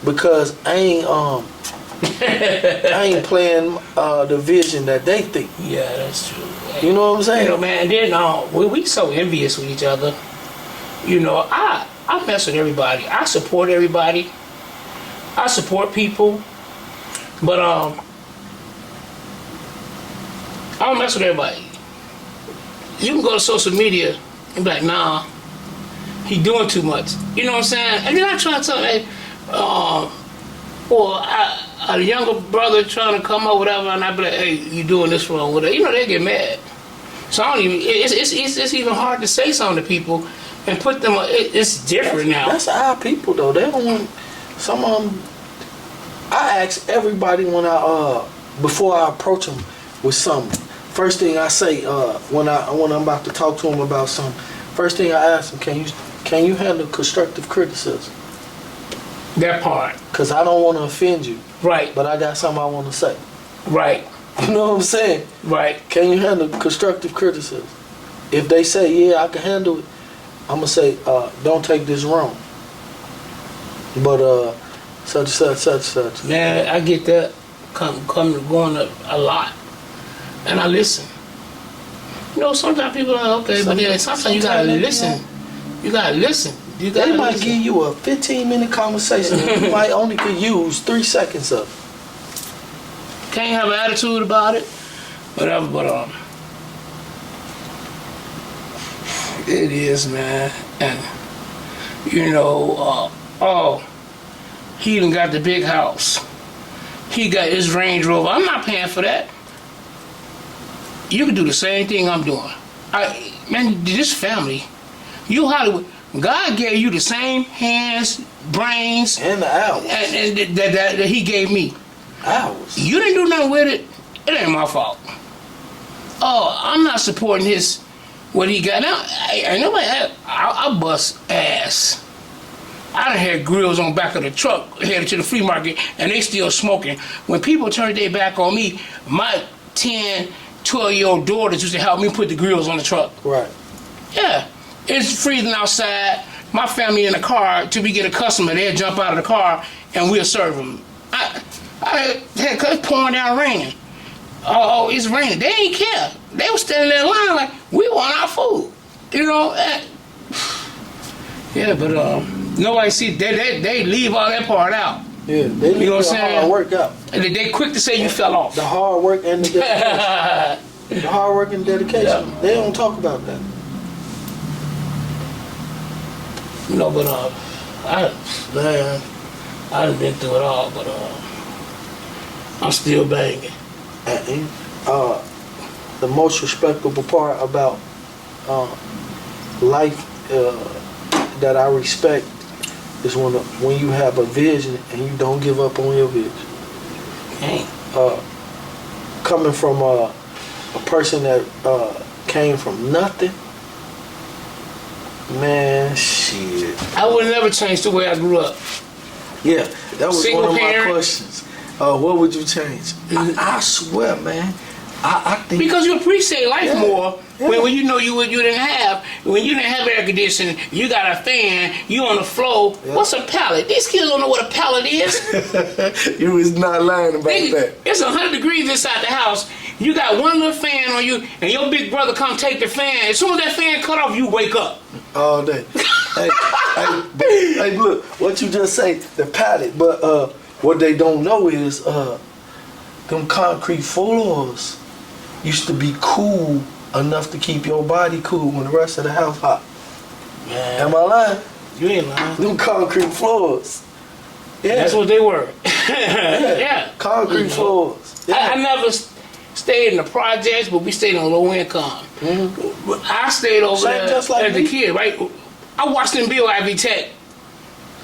because I ain't playing the vision that they think. Yeah, that's true. You know what I'm saying? You know, man, and then we so envious with each other. You know, I mess with everybody. I support everybody. I support people. But I don't mess with everybody. You can go to social media and be like, nah, he doing too much. You know what I'm saying? And then I try to tell them, hey, or a younger brother trying to come up, whatever, and I be like, hey, you doing this wrong, whatever. You know, they get mad. So I don't even. It's even hard to say something to people and put them. It's different now. That's our people though. They don't want some of them. I ask everybody when before I approach them with something. First thing I say when I'm about to talk to them about something. First thing I ask them, can you handle constructive criticism? That part. Because I don't want to offend you, Right. but I got something I want to say. Right. You know what I'm saying? Right. Can you handle constructive criticism? If they say, yeah, I can handle it, I'm going to say, don't take this wrong. But such and such. Man, I get that going up a lot. And I listen. You know, sometimes people are like, okay, but then sometimes you gotta listen. You gotta listen. They might give you a 15-minute conversation and you might only could use 3 seconds of it. Can't have an attitude about it. Whatever, but it is, man. And you know, he done got the big house. He got his Range Rover. I'm not paying for that. You can do the same thing I'm doing. Man, this family, you Hollywood, God gave you the same hands, brains, And the hours. and that he gave me. Hours. You didn't do nothing with it. It ain't my fault. Oh, I'm not supporting what he got. Now, ain't nobody. I bust ass. I done had grills on back of the truck headed to the flea market, and they still smoking. When people turned their back on me, my 10, 12-year-old daughters used to help me put the grills on the truck. Right. Yeah. It's freezing outside. My family in the car, till we get a customer, they'll jump out of the car, and we'll serve them. It's pouring down raining. Oh, it's raining. They ain't care. They was standing there in line like, we want our food. You know? Yeah, but nobody see, they leave all that part out. Yeah, they leave You know what I'm the saying? hard work out. And they quick to say you fell off. The hard work and the dedication. The hard work and dedication. Yeah. They don't talk about that. You know, but I done been through it all, but I'm still banging. And the most respectable part about life that I respect is when you have a vision and you don't give up on your vision. Hey. Coming from a person that came from nothing, man, shit. I would never change the way I grew up. Yeah, that was Single one of parent. my questions. What would you change? I swear, man. I think Because you appreciate life Yeah. more Yeah. when you know you didn't have, when you didn't have air conditioning, you got a fan, you on the floor. Yeah. What's a pallet? These kids don't know what a pallet is. you was not lying about Nigga, that. it's 100 degrees inside the house. You got one little fan on you, and your big brother come take the fan. As soon as that fan cut off, you wake up. All day. hey, look, what you just say, the pallet, but what they don't know is them concrete floors used to be cool enough to keep your body cool when the rest of the house hot. Man, Am I lying? you ain't lying. Them concrete floors. Yeah. That's what they were. Yeah. Concrete You know. floors. Yeah. I never stayed in the projects, but we stayed on low income. I stayed over Same there just like as a me. kid, right? I watched them build Ivy Tech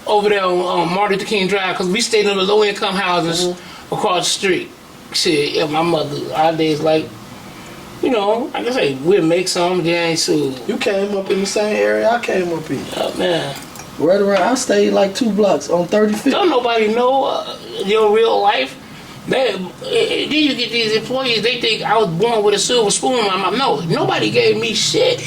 over there on Martin Luther King Drive because we stayed in the low income houses across the street. Shit, yeah, my mother, our days like, you know, like I say, we'll make some, then so. You came up in the same area I came up in. Oh, man. Right around, I stayed like 2 blocks on 35th. Don't nobody know your real life. Then you get these employees, they think I was born with a silver spoon in my mouth. No, nobody gave me shit.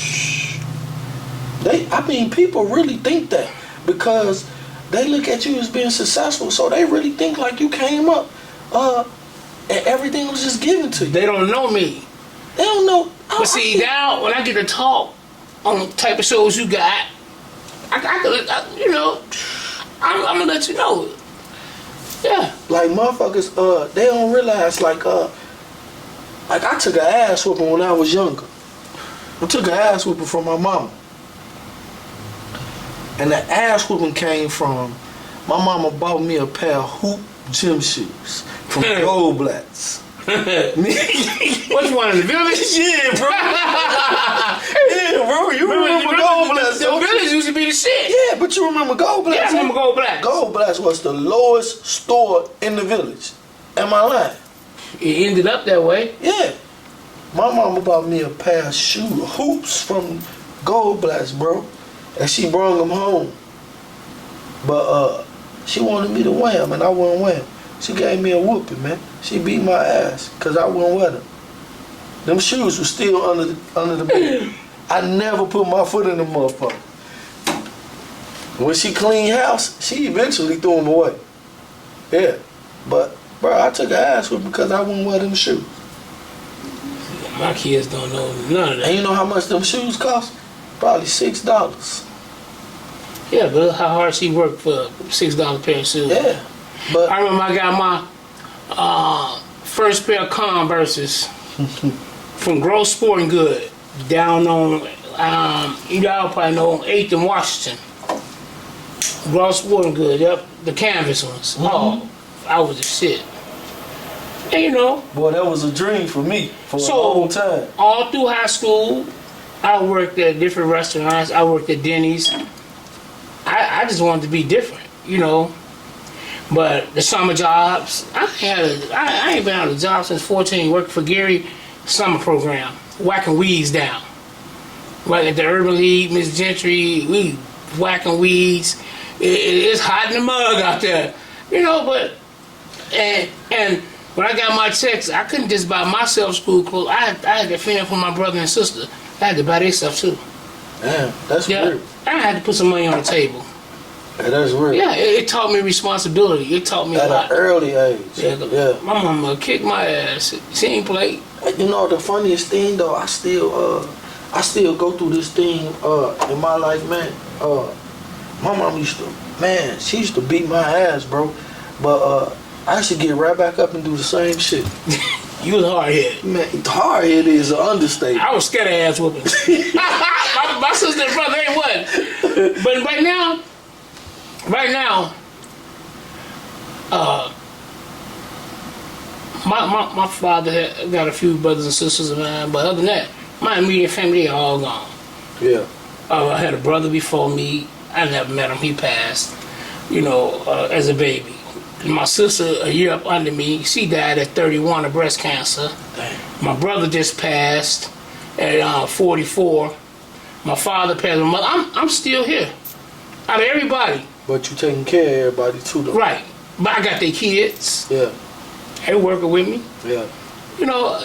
People really think that because they look at you as being successful, so they really think like you came up and everything was just given to you. They don't know me. They don't know. But see, now when I get to talk on the type of shows you got, you know, I'm gonna let you know. Yeah. Like motherfuckers, they don't realize like I took an ass whooping when I was younger. I took an ass whooping from my mama. And the ass whooping came from my mama bought me a pair of hoop gym shoes from Goldblatt's. What you want in the village? Yeah, bro. Yeah, bro. You remember Goldblatt's? The village used to be the shit. Yeah, but you remember Goldblatt's? Yeah, I remember Goldblatt's. Goldblatt's was the lowest store in the village. Am I lying? It ended up that way. Yeah. My mama bought me a pair of hoops from Goldblatt's, bro. And she brought them home. But She wanted me to wear them, and I wouldn't wear them. She gave me a whooping, man. She beat my ass because I wouldn't wear them. Them shoes were still under the bed. I never put my foot in the motherfucker. When she cleaned house, she eventually threw them away. Yeah. But, bro, I took her ass with because I wouldn't wear them shoes. My kids don't know none of that. And you know how much them shoes cost? Probably $6. Yeah, but look how hard she worked for a $6 pair of shoes. Yeah. But I remember I got my first pair of Converses from Gross Sporting Good down on, y'all probably know, 8th and Washington. Gross Sporting Good, yep, the canvas ones. Mm-hmm. Oh, I was the shit. And you know. Boy, that was a dream for me for a long time. All through high school, I worked at different restaurants. I worked at Denny's. I just wanted to be different, you know. But the summer jobs, I ain't been out of a job since 14. Working for Gary summer program, whacking weeds down. Right at the Urban League, Miss Gentry, we whacking weeds. It's hot in the mug out there, you know. But and when I got my checks, I couldn't just buy myself school clothes. I had to fend for my brother and sister. I had to buy their stuff too. Damn, that's weird. I had to put some money on the table. Yeah, that's weird. Yeah, it taught me responsibility. It taught me a lot. At an early age. Yeah. My mama kicked my ass. She ain't played. You know the funniest thing though, I still go through this thing in my life, man. My mom she used to beat my ass, bro. But I should get right back up and do the same shit. You was hard-headed. Man, hard-headed is an understatement. I was scared of ass whooping. my sister and brother ain't what. But right now, my father got a few brothers and sisters of mine, but other than that, my immediate family, they all gone. Yeah. I had a brother before me. I never met him. He passed, you know, as a baby. My sister, a year up under me, she died at 31 of breast cancer. Damn. My brother just passed at 44. My father passed. My mother, I'm still here. Out of everybody. But you taking care of everybody too, though. Right. But I got their kids. Yeah. They working with me. Yeah. You know,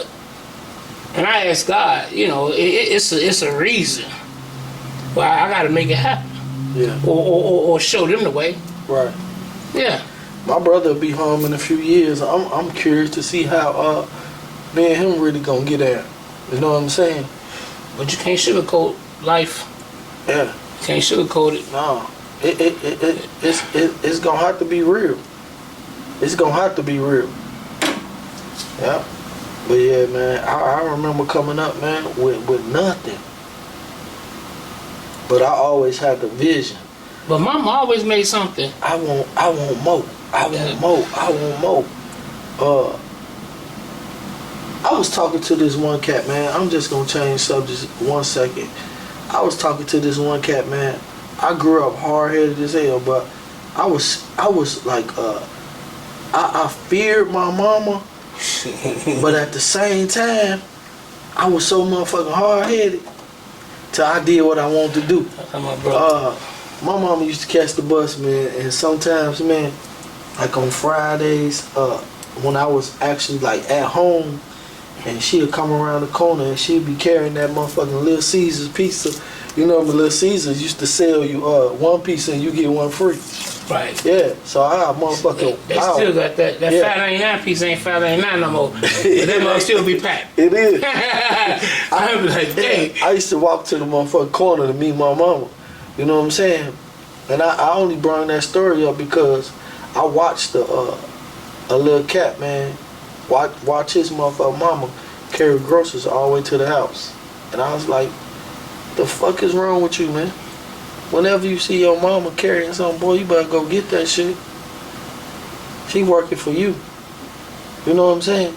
and I ask God, you know, it's a reason why I got to make it happen. Yeah. Or show them the way. Right. Yeah. My brother will be home in a few years. I'm curious to see how me and him really gonna get at. You know what I'm saying? But you can't sugarcoat life. Yeah. You can't sugarcoat it. No. It's gonna have to be real. It's gonna have to be real. Yeah. But yeah, man, I remember coming up, man, with nothing. But I always had the vision. But Mama always made something. I want more. I want more. I was talking to this one cat, man. I'm just gonna change subjects 1 second. I was talking to this one cat, man. I grew up hard-headed as hell, but I was like, I feared my mama, but at the same time, I was so motherfucking hard-headed till I did what I wanted to do. My mama used to catch the bus, man, and sometimes, man, like on Fridays, when I was actually like at home, and she'd come around the corner and she'd be carrying that motherfucking Little Caesars pizza. You know, Little Caesars used to sell you one piece and you get one free. Right. Yeah. So I motherfucking. They still got that. That yeah. $5.99 piece ain't $5.99 no more. But that must still be packed. It is. I be like, dang. I used to walk to the motherfucking corner to meet my mama. You know what I'm saying? And I only brought that story up because I watched a little cat, man, watch his motherfucking mama carry groceries all the way to the house. And I was like, the fuck is wrong with you, man? Whenever you see your mama carrying something, boy, you better go get that shit. She working for you. You know what I'm saying?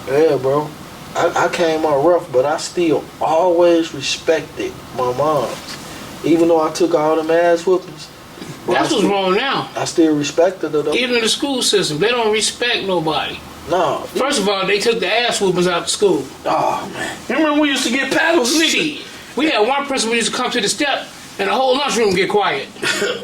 Yeah, bro. I came out rough, but I still always respected my mom. Even though I took all them ass whoopings. That's what's wrong now. I still respected her though. Even in the school system, they don't respect nobody. No. First of all, they took the ass whoopings out of school. Oh, man. You remember we used to get paddles, nigga? We had one principal who used to come to the step and the whole lunchroom get quiet.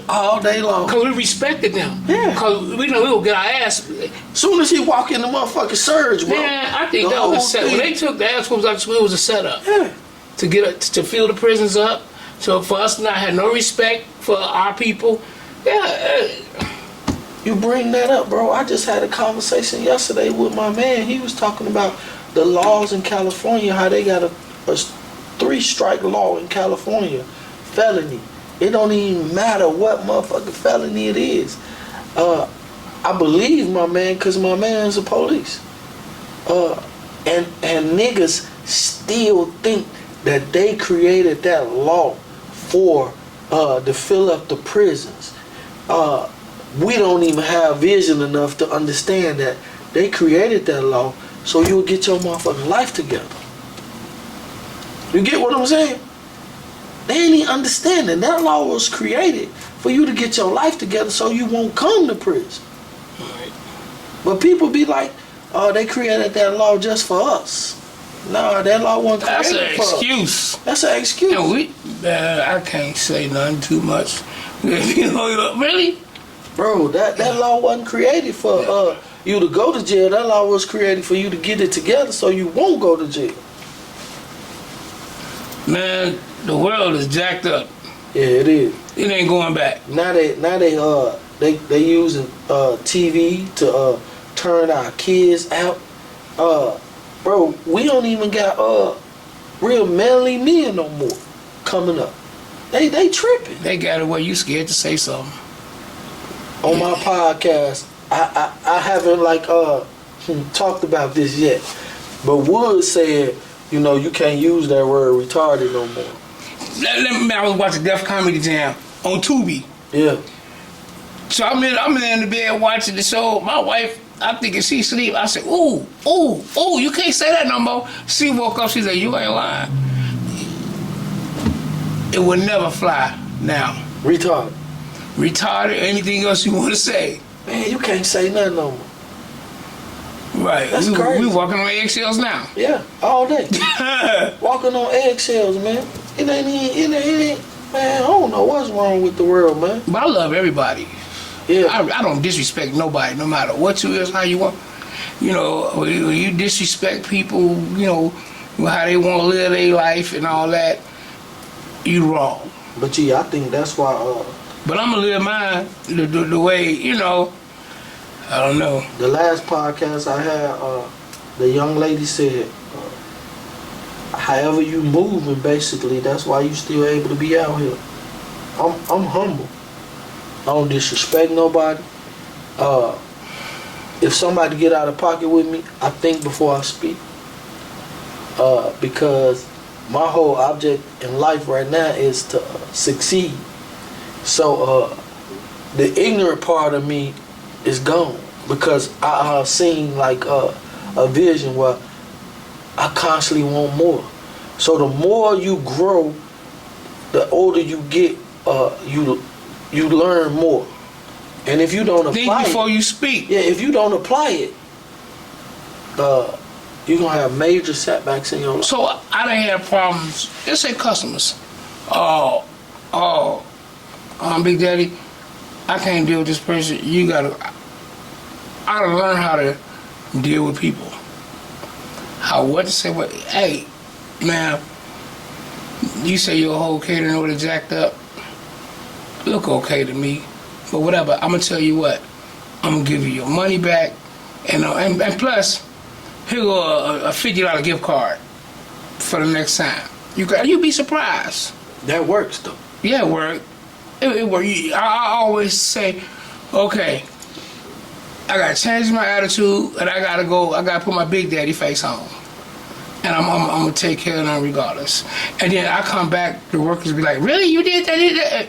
All day long. Because we respected them. Yeah. Because we know we will get our ass. Soon as he walk in the motherfucking surge, bro. Man, I think the that was a whole set. When thing- they took the ass whoops out of school, it was a setup. Yeah. To fill the prisons up. So for us to not have no respect for our people. Yeah. You bring that up, bro. I just had a conversation yesterday with my man. He was talking about the laws in California, how they got a 3-strike law in California, felony. It don't even matter what motherfucking felony it is. I believe my man, cause my man's the police. And niggas still think that they created that law for to fill up the prisons. We don't even have vision enough to understand that they created that law so you'll get your motherfucking life together. You get what I'm saying? They ain't even understanding that law was created for you to get your life together so you won't come to prison. Right. But people be like, oh, they created that law just for us. No, that law wasn't That's created an for us. excuse. That's an excuse. And I can't say nothing too much. You know, really? Bro, that law wasn't created for you to go to jail. That law was created for you to get it together so you won't go to jail. Man, the world is jacked up. Yeah, it is. It ain't going back. Now they using TV to turn our kids out. Bro, we don't even got real manly men no more coming up. They tripping. They got it where you scared to say something. On my podcast, I haven't talked about this yet, but Wood said, you know, you can't use that word retarded no more. I was watching Def Comedy Jam on Tubi. Yeah. So I'm in the bed watching the show. My wife, I'm thinking she sleep. I said, ooh, you can't say that no more. She woke up, she said, you ain't lying. It would never fly now. Retarded. Retarded, anything else you want to say. Man, you can't say nothing no more. Right. That's crazy. We walking on eggshells now. Yeah, all day. Walking on eggshells, man. It ain't, man, I don't know what's wrong with the world, man. But I love everybody. Yeah. I don't disrespect nobody, no matter what you is, how you want. You know, when you disrespect people, you know, how they want to live their life and all that, you wrong. But yeah, I think that's why But I'm going to live mine the way, you know, I don't know. the last podcast I had, the young lady said, however you moving, basically, that's why you still able to be out here. I'm humble. I don't disrespect nobody. If somebody get out of pocket with me, I think before I speak. Because my whole object in life right now is to succeed. So the ignorant part of me is gone because I seen like a vision where I constantly want more. So the more you grow, the older you get, you learn more. And if you don't apply Think before it, you speak. yeah, if you don't apply it, you're gonna have major setbacks in your life. So I done had problems. Let's say customers. Big Daddy, I can't deal with this person. I gotta learn how to deal with people. What to say, what, hey, man, you say your whole catering order jacked up. Look okay to me. But whatever, I'm gonna tell you what, I'm gonna give you your money back. And plus, here go a $50 gift card for the next time. You'd be surprised. That works though. Yeah, it worked. It worked. I always say, okay, I gotta change my attitude, and I gotta put my Big Daddy face on, and I'm gonna take care of them regardless. And then I come back, the workers be like, really, you did that?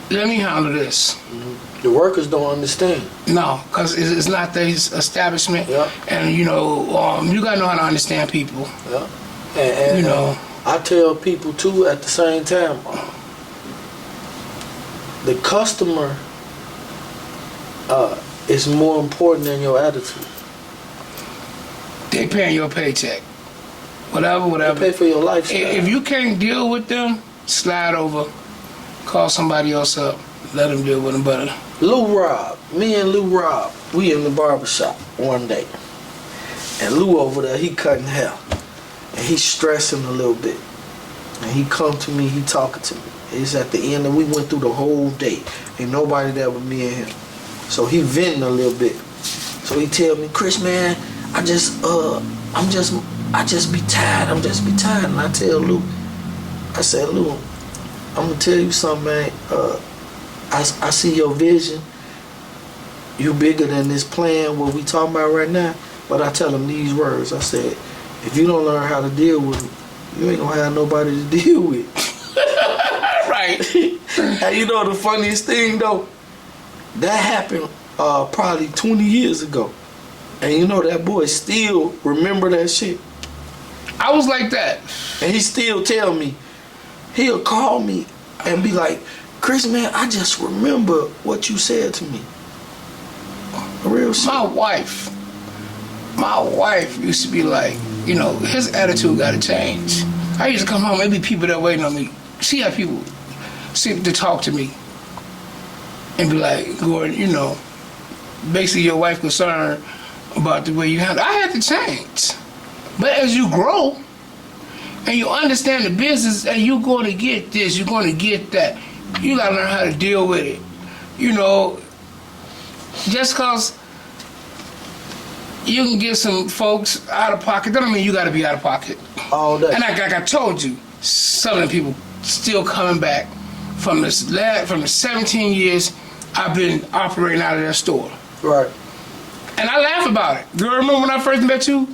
Let me handle this. Mm-hmm. The workers don't understand. No, because it's not the establishment. Yeah. And you know, you gotta know how to understand people. Yeah. And you know, I tell people too at the same time, the customer is more important than your attitude. they paying your paycheck. Whatever. They pay for your lifestyle. If you can't deal with them, slide over, call somebody else up, let them deal with them. But Me and Lou Rob, we in the barbershop one day. And Lou over there, he cutting hair. And he's stressing a little bit. And he come to me, he talking to me. It's at the end, and we went through the whole day. Ain't nobody there but me and him. So he venting a little bit. So he tell me, Chris, man, I just be tired. And I tell Lou, I said, Lou, I'm gonna tell you something, man. I see your vision. You bigger than this plan, what we talking about right now. But I tell him these words. I said, if you don't learn how to deal with me, you ain't gonna have nobody to deal with. right. And you know the funniest thing though? That happened probably 20 years ago. And you know that boy still remember that shit. I was like that. And he still tell me, he'll call me and be like, Chris, man, I just remember what you said to me. Real shit. My wife used to be like, you know, his attitude got to change. I used to come home, maybe people that waiting on me. See how people sit to talk to me and be like, Gordon, you know, basically your wife concerned about the way you handle. I had to change. But as you grow and you understand the business and you're going to get this, you're going to get that, you got to learn how to deal with it. You know, just because you can get some folks out of pocket, doesn't mean you got to be out of pocket. All day. And like I told you, some of the people still coming back from the 17 years I've been operating out of that store. Right. And I laugh about it. Girl, remember when I first met you?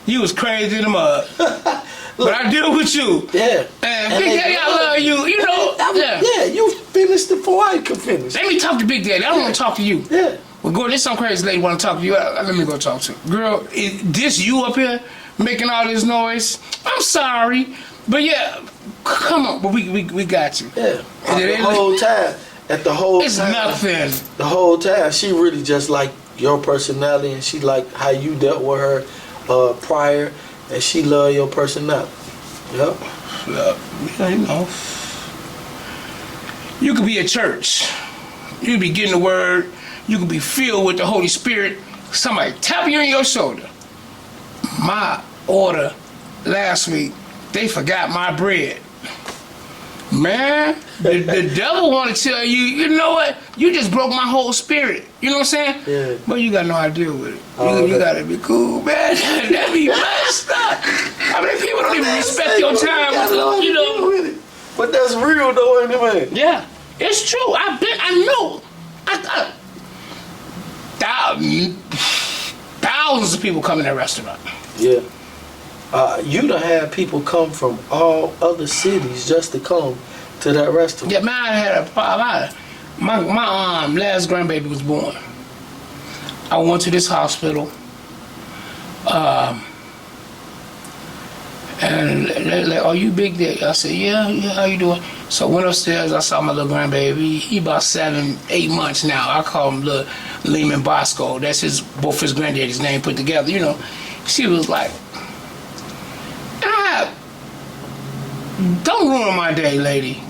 You was crazy in the mud. But I deal with you. Yeah. And Big Daddy, I love you. You know. Yeah, you finished it before I could finish. Let me talk to Big Daddy. I don't want to talk to you. Yeah. Well, Gordon, there's some crazy lady want to talk to you. Let me go talk to her. Girl, this you up here making all this noise? I'm sorry. But yeah, come on. But we got you. Yeah. The whole time. It's nothing. The whole time, she really just like your personality, and she like how you dealt with her prior, and she love your personality. Yep. Yeah, you know. You could be at church. You could be getting the word. You could be filled with the Holy Spirit. Somebody tap you on your shoulder. My order last week, they forgot my bread. Man, the devil want to tell you, you know what? You just broke my whole spirit. You know what I'm saying? Yeah. But you got to know how to deal with it. You got to be cool, man. That be messed up. I mean, people don't even respect your time. You know. But that's real though, ain't it, man? Yeah, it's true. I know. Thousands of people come in that restaurant. Yeah. You done had people come from all other cities just to come to that restaurant. Yeah, man, I had a problem. My last grandbaby was born. I went to this hospital, and they're like, "Are you Big Daddy?" I said, "Yeah, how you doing?" So I went upstairs. I saw my little grandbaby. He about 7-8 months now. I call him little Lehman Bosco. That's both his granddaddy's name put together. You know, she was like, "Don't ruin my day, lady.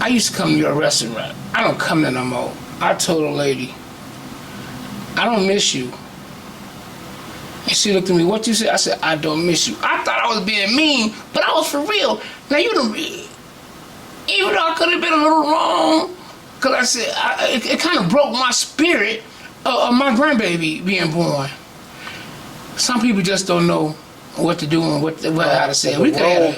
I used to come to your restaurant. I don't come there no more." I told the lady, "I don't miss you." And she looked at me, "What you said?" I said, "I don't miss you." I thought I was being mean, but I was for real. Now you don't, even though I could have been a little wrong, because I said, it kind of broke my spirit of my grandbaby being born. Some people just don't know what to do and how to say it. We could have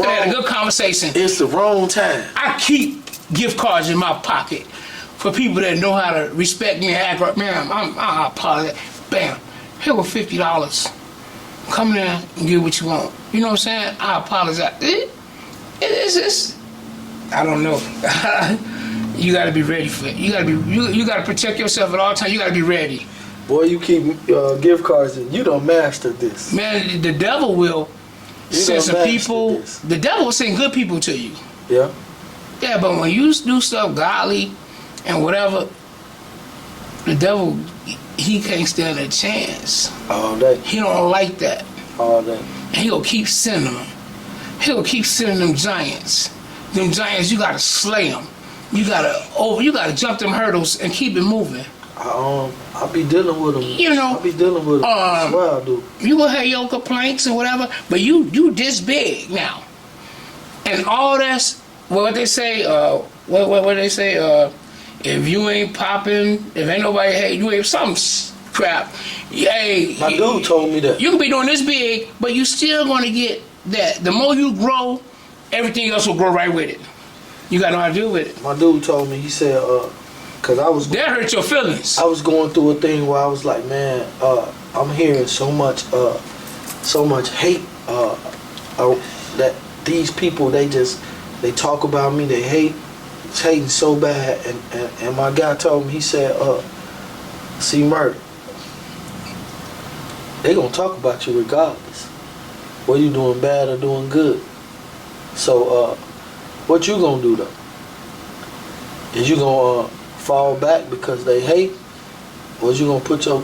had a good conversation. It's the wrong time. I keep gift cards in my pocket for people that know how to respect me and act right. Man, I apologize. Bam. Here go $50. Come there and get what you want. You know what I'm saying? I apologize. It's I don't know. You got to be ready for it. You got to protect yourself at all times. You got to be ready. Boy, you keep gift cards in. You don't master this. Man, the devil will send some people. The devil will send good people to you. Yeah. Yeah, but when you do stuff godly and whatever, the devil, he can't stand a chance. All day. He don't like that. All day. And he'll keep sending them. he'll keep sending them giants. Them giants, you gotta slay them. You gotta jump them hurdles and keep it moving. I be dealing with them. You know, I be dealing with them. I swear I do. You will have your complaints and whatever, but you this big now, and all that's what they say. What they say? If you ain't popping, if ain't nobody hate you, ain't some crap. Hey, My dude told me that. You can be doing this big, but you still gonna get that. The more you grow, everything else will grow right with it. You gotta know how to deal with it. My dude told me, he said, cause I was that hurt your feelings. I was going through a thing where I was like, man, I'm hearing so much hate. That these people, they talk about me, they hate. It's hating so bad, and my guy told me, he said, see, murder, they gonna talk about you regardless, whether you doing bad or doing good. So what you gonna do though? Is you gonna fall back because they hate, or is you gonna put your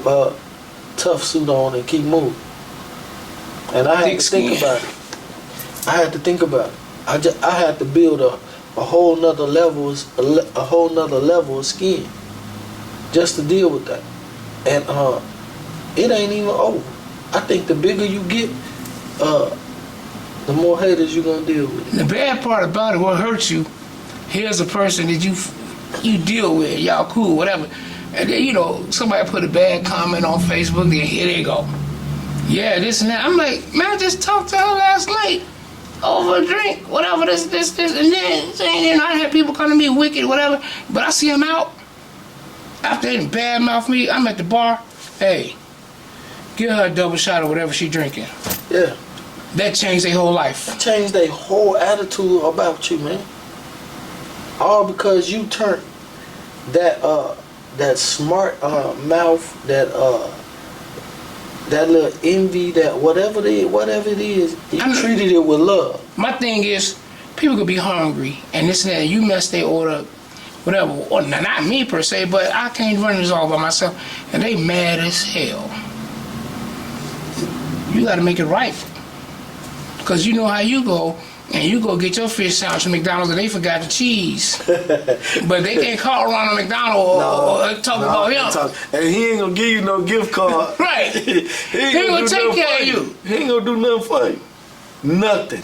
tough suit on and keep moving? And I had to think about it. I had to think about it. I had to build a whole nother level of skin just to deal with that. And it ain't even over. I think the bigger you get, the more haters you're gonna deal with. The bad part about it, what hurts you, here's a person that you deal with, y'all cool, whatever. And then, somebody put a bad comment on Facebook, then here they go. Yeah, this and that. I'm like, man, I just talked to her last night over a drink, whatever, this, and then I had people calling me wicked, whatever, but I see them out. After they bad mouth me, I'm at the bar, hey, give her a double shot of whatever she drinking. Yeah. That changed their whole life. That changed their whole attitude about you, man. All because you turned that smart mouth, that little envy, that whatever it is, you treated it with love. My thing is, people could be hungry and this and that, and you mess their order, whatever. Or not me per se, but I can't run this all by myself, and they mad as hell. You got to make it right, because you know how you go. And you go get your fish sandwich from McDonald's and they forgot the cheese. But they can't call around on McDonald's or talk about him. And he ain't gonna give you no gift card. Right. he ain't gonna take care of you. He ain't gonna do nothing for you. Nothing.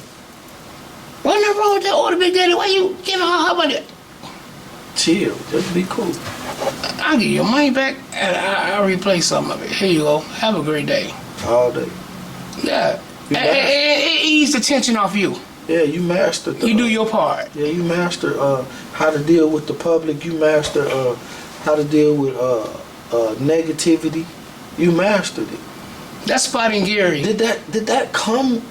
What's not wrong with that order, Big Daddy? Why you giving her how about it? Chill. Just be cool. I'll give you your money back and I'll replace some of it. Here you go. Have a great day. All day. Yeah. It ease the tension off you. Yeah, you mastered. You do your part. Yeah, you master how to deal with the public. You master how to deal with negativity. You mastered it. That's Spotting Gary. Did that come?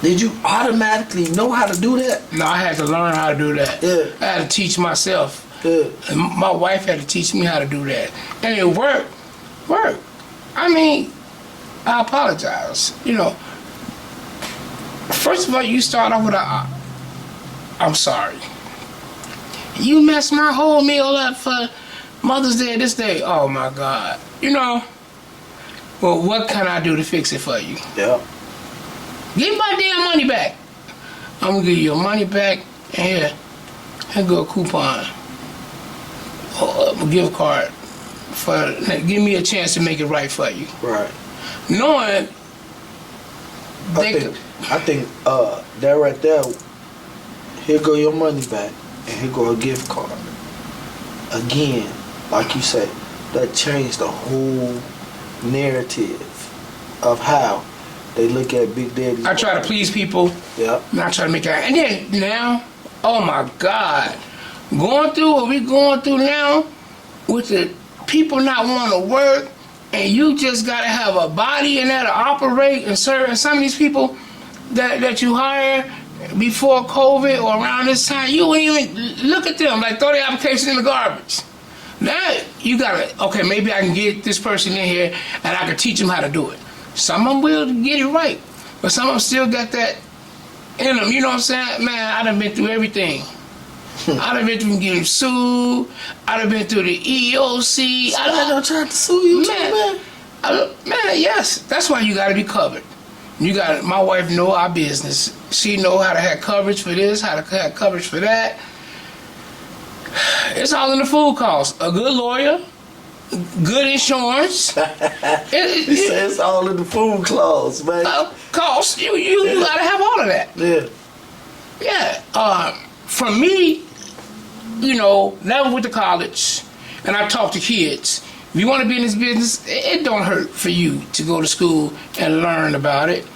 Did you automatically know how to do that? No, I had to learn how to do that. Yeah. I had to teach myself. Yeah. And my wife had to teach me how to do that, and it worked. I mean, I apologize. First of all, you start off with I'm sorry. You messed my whole meal up for Mother's Day this day. Oh my God. Well, what can I do to fix it for you? Yeah. Give my damn money back. I'm gonna give you your money back, and here go a coupon or a gift card give me a chance to make it right for you. Right. Knowing I think that right there, here go your money back, and here go a gift card. Again, like you say, that changed the whole narrative of how they look at Big Daddy. I try to please people. Yeah. And I try to make it. And then now, oh my God, going through what we going through now, with the people not wanting to work, and you just gotta have a body and that'll operate and serve. And some of these people that you hire before COVID or around this time, you wouldn't even look at them, like throw the application in the garbage. Now you gotta, okay, maybe I can get this person in here and I can teach them how to do it. Some of them will get it right, but some of them still got that in them. You know what I'm saying? Man, I done been through everything. I done been through getting sued. I done been through the EOC. I done tried to sue you too, man. Man, yes. That's why you gotta be covered. You got my wife know our business. She know how to have coverage for this, how to have coverage for that. It's all in the food cost. A good lawyer, good insurance. He says it's all in the food clause, man. Cost. You gotta have all of that. Yeah. Yeah. For me, you know, never went to college, and I talk to kids. If you want to be in this business, it don't hurt for you to go to school and learn about it.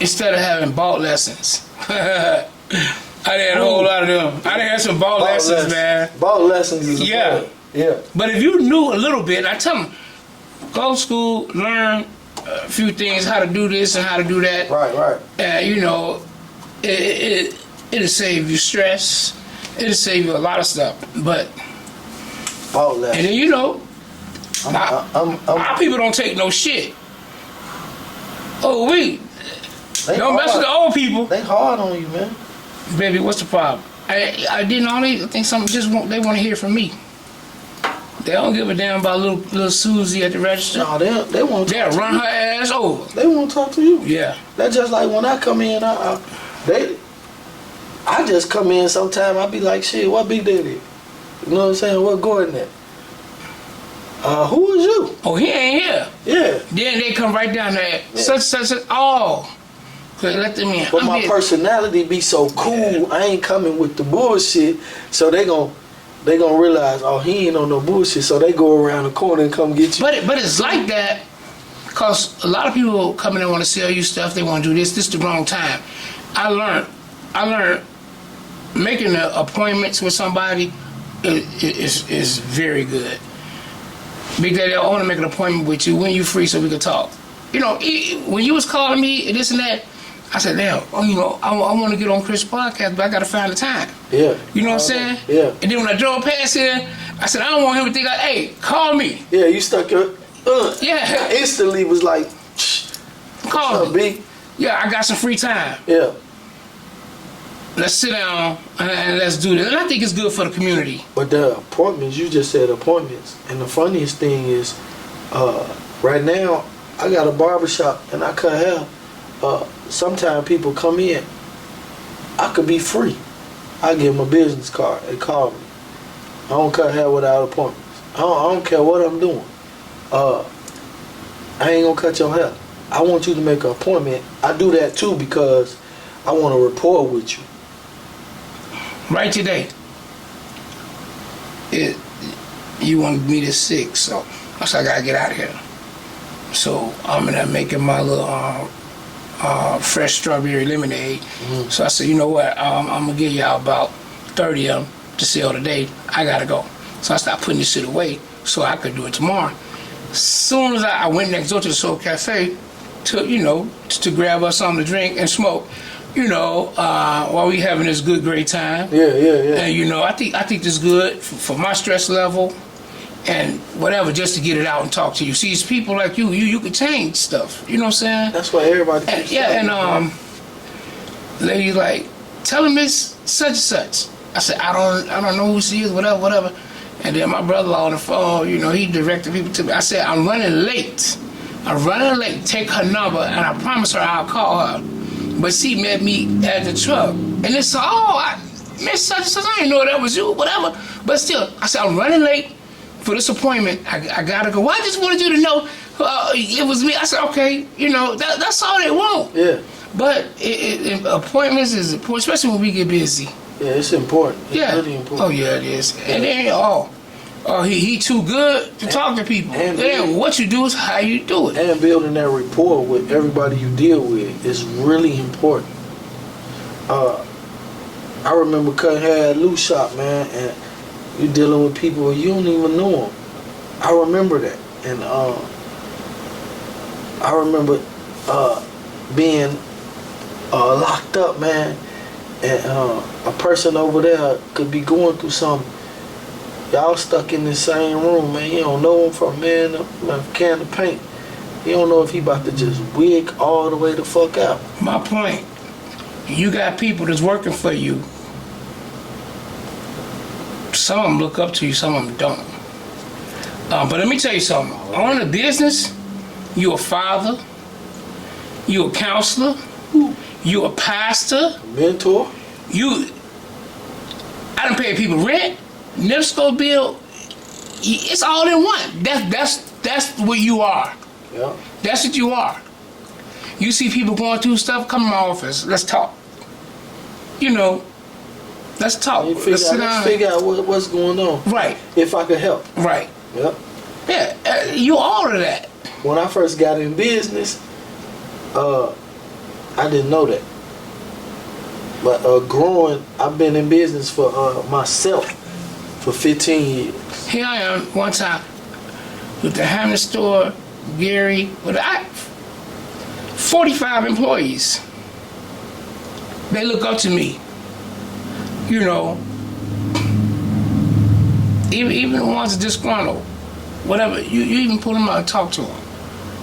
Instead of having bought lessons. I had a whole lot of them. I done had some bought lessons, man. Bought lessons is yeah. Yeah. But if you knew a little bit, I tell them, go to school, learn a few things, how to do this and how to do that. Right. You know, it'll save you stress. It'll save you a lot of stuff. But bought lessons. and then you know, our people don't take no shit. Oh, don't mess with the old people. They hard on you, man. Baby, what's the problem? I didn't always think something they want to hear from me. They don't give a damn about little Susie at the register. No, they won't. They'll run her ass over. They won't talk to you. Yeah. That's just like when I come in. I just come in sometime. I be like, shit, what Big Daddy? You know what I'm saying? What Gordon at? Who is you? Oh, he ain't here. Yeah. Then they come right down there. Yeah. Such. Oh. Let them in. But my personality be so cool. Yeah. I ain't coming with the bullshit. So they gonna realize, oh, he ain't on no bullshit. So they go around the corner and come get you. But it's like that because a lot of people come in and want to sell you stuff. They want to do this. This is the wrong time. I learned making the appointments with somebody is very good. Big Daddy, I want to make an appointment with you when you free so we can talk. You know, when you was calling me and this and that, I said, damn, you know, I want to get on Chris' podcast, but I got to find the time. Yeah. You know what I'm saying? Yeah. And then when I drove past here, I said, I don't want him to think, like, hey, call me. Yeah, you stuck your... Yeah. Instantly was like, call me. B? Yeah, I got some free time. Yeah. Let's sit down and let's do this. And I think it's good for the community. But the appointments, you just said appointments. And the funniest thing is, right now, I got a barbershop and I cut hair. Sometimes people come in, I could be free. I give them a business card. They call me. I don't cut hair without appointments. I don't care what I'm doing. I ain't gonna cut your hair. I want you to make an appointment. I do that too because I want to rapport with you. Right today, you wanted me to 6, so I said I gotta get out of here. So I'm in there making my little fresh strawberry lemonade. Mm-hmm. So I said, you know what, I'm gonna give y'all about 30 of them to sell today. I gotta go. So I started putting this shit away so I could do it tomorrow. As soon as I went next door to the Soul Cafe to grab us something to drink and smoke, while we having this good, great time. Yeah. And I think this is good for my stress level and whatever, just to get it out and talk to you. See, it's people like you can change stuff. You know what I'm saying? That's what everybody keeps saying. And lady like, tell him it's such and such. I said, I don't know who she is, whatever. And then my brother-in-law on the phone, he directed people to me. I said, I'm running late. Take her number, and I promise her I'll call her. But she met me at the truck. And they said, Miss such and such, I didn't know that was you, whatever. But still, I said, I'm running late for this appointment. I gotta go. Well, I just wanted you to know it was me. I said, okay, that's all they want. Yeah. But appointments is important, especially when we get busy. Yeah, it's important. It's really important. Oh, yeah, it is. Yeah. And then, he too good to talk to people. And then what you do is how you do it. And building that rapport with everybody you deal with is really important. I remember cutting hair at Lou Shop, man, and you dealing with people you don't even know them. I remember that. And I remember being locked up, man, and a person over there could be going through something. Y'all stuck in the same room, man. You don't know him from a can of paint. You don't know if he about to just wig all the way the fuck out. My point, you got people that's working for you. Some of them look up to you, some of them don't. But let me tell you something. On the business, you a father, you a counselor, you a pastor, mentor. I done pay people rent, NIPSCO bill. It's all in one. That's what you are. Yeah. That's what you are. You see people going through stuff, come in my office. Let's talk. Let's talk. Let's figure out what's going on. Right. If I could help. Right. Yep. Yeah, you all of that. When I first got in business, I didn't know that. But growing, I've been in business for myself for 15 years. Here I am one time with the Hammond store, Gary, with 45 employees. They look up to me. Even the ones that disgruntled, whatever, you even pull them out and talk to them.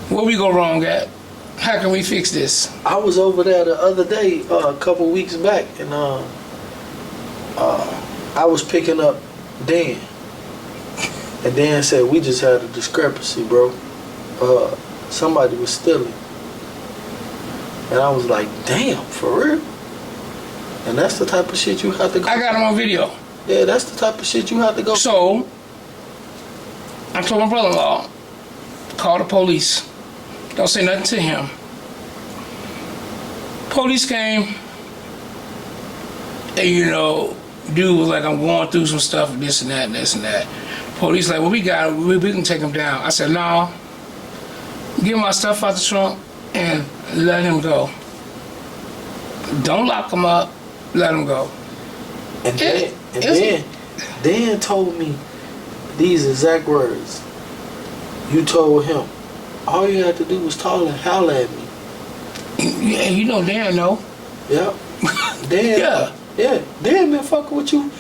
Where we go wrong at? How can we fix this? I was over there the other day, a couple weeks back, and I was picking up Dan. And Dan said, we just had a discrepancy, bro. Somebody was stealing. And I was like, damn, for real? And that's the type of shit you have to go. I got him on video. Yeah, that's the type of shit you have to go. So, I told my brother-in-law, call the police. Don't say nothing to him. Police came, and dude was like, I'm going through some stuff, this and that, and this and that. Police like, well, we got it, we can take him down. I said, no, get my stuff out the trunk and let him go. Don't lock him up, let him go. And Dan told me these exact words. You told him, all you had to do was call and holler at me. Yeah, Dan know. Yeah. Dan. Yeah. Yeah. Dan been fucking with you.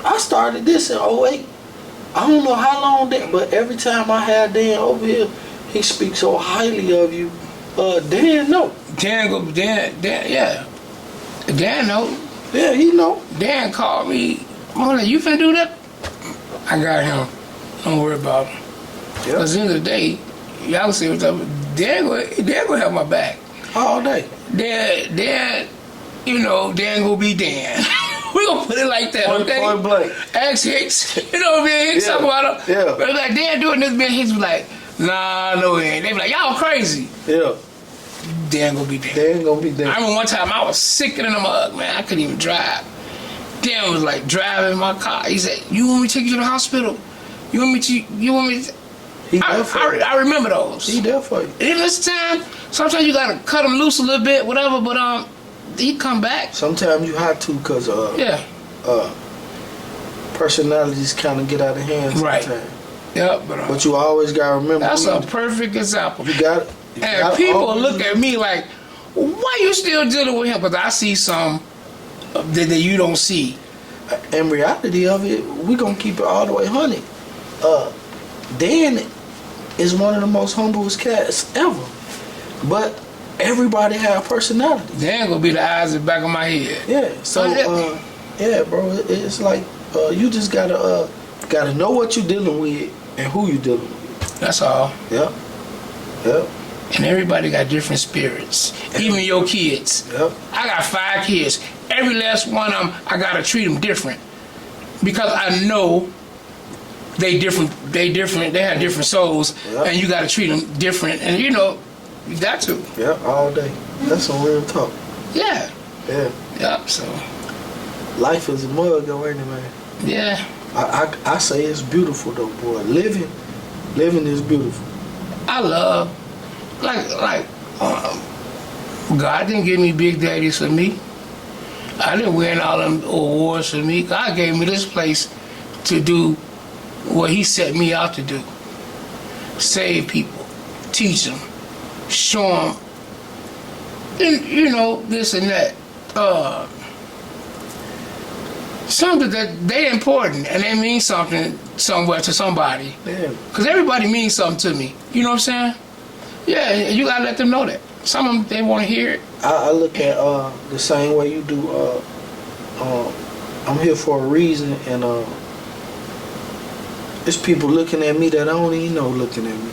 I started this in 08. I don't know how long that, but every time I have Dan over here, he speaks so highly of you. Dan know. Dan, yeah. Dan know. Yeah, he know. Dan called me. You finna do that? I got him. Don't worry about him. Yep. Cause at the end of the day, y'all see what's up. Dan gonna have my back all day. Dan, Dan gonna be Dan. We gonna put it like that, okay? Point blank. Ask Hicks, me and Hicks talk about him. Yeah. But like Dan doing this, man, Hicks was like, nah, no, he ain't. They be like, y'all crazy. Yeah. Dan gonna be Dan. Dan gonna be Dan. I remember one time I was sicker than a mug, man. I couldn't even drive. Dan was like driving my car. He said, "You want me to take you to the hospital? You want me to?" He there for you. I remember those. He there for you. In this time, sometimes you gotta cut him loose a little bit, whatever. But he come back. Sometimes you have to, cause personalities kind of get out of hand. Right. Sometimes. Yep. But you always gotta remember. That's a perfect example. You got it. And people look at me like, why you still dealing with him? Because I see some that you don't see. In reality of it, we gonna keep it all the way 100. Dan is one of the most humblest cats ever. But everybody have personality. Dan gonna be the eyes in the back of my head. Yeah. So yeah, bro, it's like you just gotta know what you're dealing with and who you're dealing with. That's all. Yep. Yep. And everybody got different spirits. Even your kids. Yep. I got 5 kids. Every last one of them, I gotta treat them different. Because I know they different. They have different souls. Yep. And you gotta treat them different. And you got to. Yeah, all day. That's some real talk. Yeah. Yeah. Yep, so. Life is a mug, though, ain't it, man? Yeah. I say it's beautiful, though, boy. Living is beautiful. I love, God didn't give me big daddies for me. I didn't win all them awards for me. God gave me this place to do what He set me out to do. Save people, teach them, show them, this and that. Something that they important and they mean something somewhere to somebody. Yeah. Because everybody means something to me. You know what I'm saying? Yeah, you gotta let them know that. Some of them, they want to hear it. I look at the same way you do. I'm here for a reason, and There's people looking at me that I don't even know looking at me.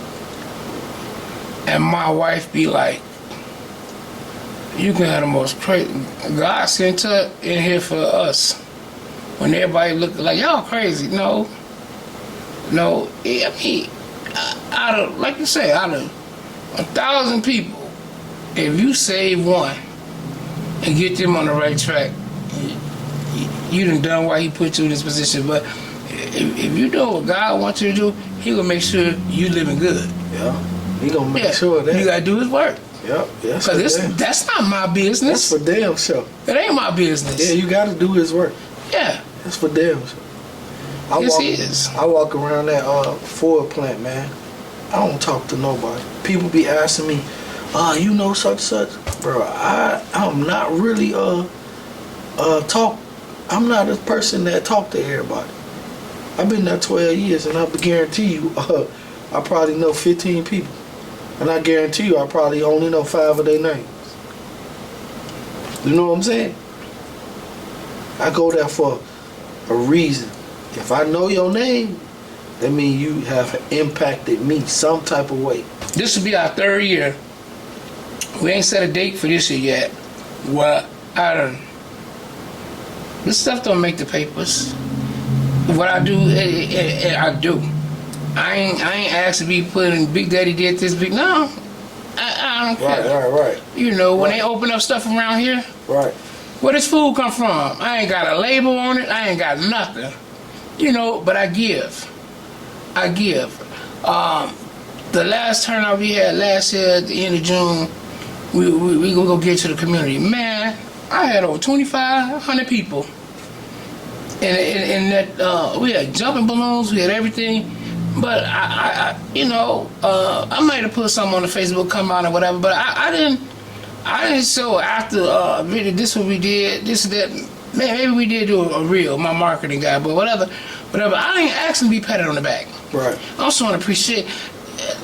And my wife be like, you can have the most crazy. God sent her in here for us. When everybody look like y'all crazy, no. I mean, out of, like you say, out of 1,000 people, if you save one and get them on the right track, you done why He put you in this position. But if you know what God wants you to do, He gonna make sure you living good. Yeah, He gonna make sure of that. You gotta do His work. Yep, because that's not my business. That's for damn sure. It ain't my business. Yeah, you gotta do His work. Yeah, that's for damn sure. I walk around that Ford plant, man. I don't talk to nobody. People be asking me, you know such such, bro. I'm not really talk. I'm not a person that talk to everybody. I've been there 12 years, and I guarantee you, I probably know 15 people, and I guarantee you, I probably only know 5 of their names. You know what I'm saying? I go there for a reason. If I know your name, that means you have impacted me some type of way. This will be our 3rd year. We ain't set a date for this year yet. Well, this stuff don't make the papers. What I do, I do. I ain't asked to be put in Big Daddy did this big. No, I don't care. Right. You know, when they open up stuff around here, right. Where does food come from? I ain't got a label on it. I ain't got nothing. You know, but I give. The last turnout we had last year at the end of June, we gonna go get to the community. Man, I had over 2,500 people. And that we had jumping balloons, we had everything. But I might have put something on the Facebook, come out or whatever. But I didn't show after really this what we did, this that. Maybe we did do a reel, my marketing guy, but whatever. I ain't asking to be patted on the back. Right. I also want to appreciate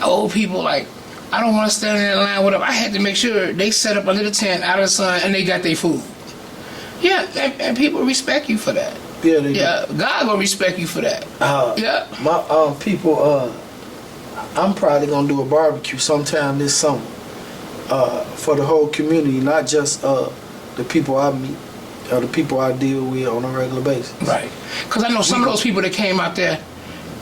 old people. Like, I don't want to stand in that line, whatever. I had to make sure they set up a little tent out of the sun and they got their food. Yeah, and people respect you for that. Yeah, God gonna respect you for that. Yeah. My people, I'm probably gonna do a barbecue sometime this summer for the whole community, not just the people I meet. The people I deal with on a regular basis. Right. Because I know some of those people that came out there,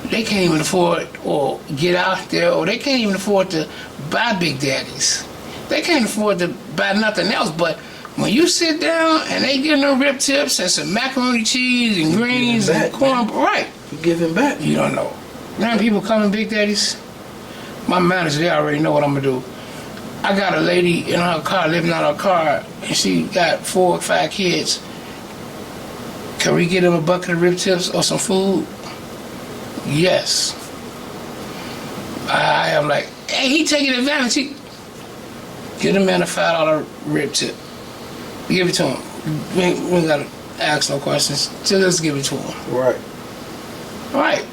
they can't even afford or get out there, or they can't even afford to buy Big Daddies. They can't afford to buy nothing else. But when you sit down and they give them rib tips and some macaroni cheese and greens and corn, right. You giving back. You don't know. Now people coming Big Daddies, my manager, they already know what I'm going to do. I got a lady in her car, living out her car, and she got 4 or 5 kids. Can we get them a bucket of rib tips or some food? Yes. I am like, hey, he taking advantage. Get a man a $5 rib tip. Give it to him. We ain't got to ask no questions. Just give it to him. Right. Right.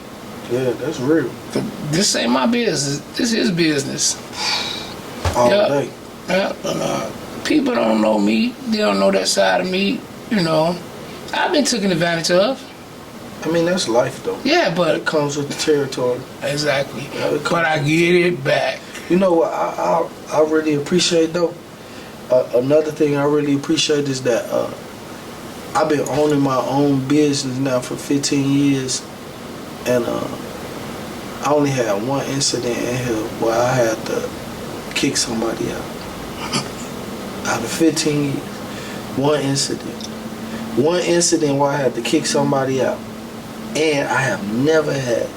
Yeah, that's real. But this ain't my business. This is business. All day. Yeah. People don't know me. They don't know that side of me. You know, I've been taken advantage of. I mean, that's life, though. Yeah, but it comes with the territory. Exactly. Yeah, but I get it back. You know what I really appreciate, though? Another thing I really appreciate is that I've been owning my own business now for 15 years, and I only had one incident in here where I had to kick somebody out. Out of 15 years, one incident where I had to kick somebody out, and I have never had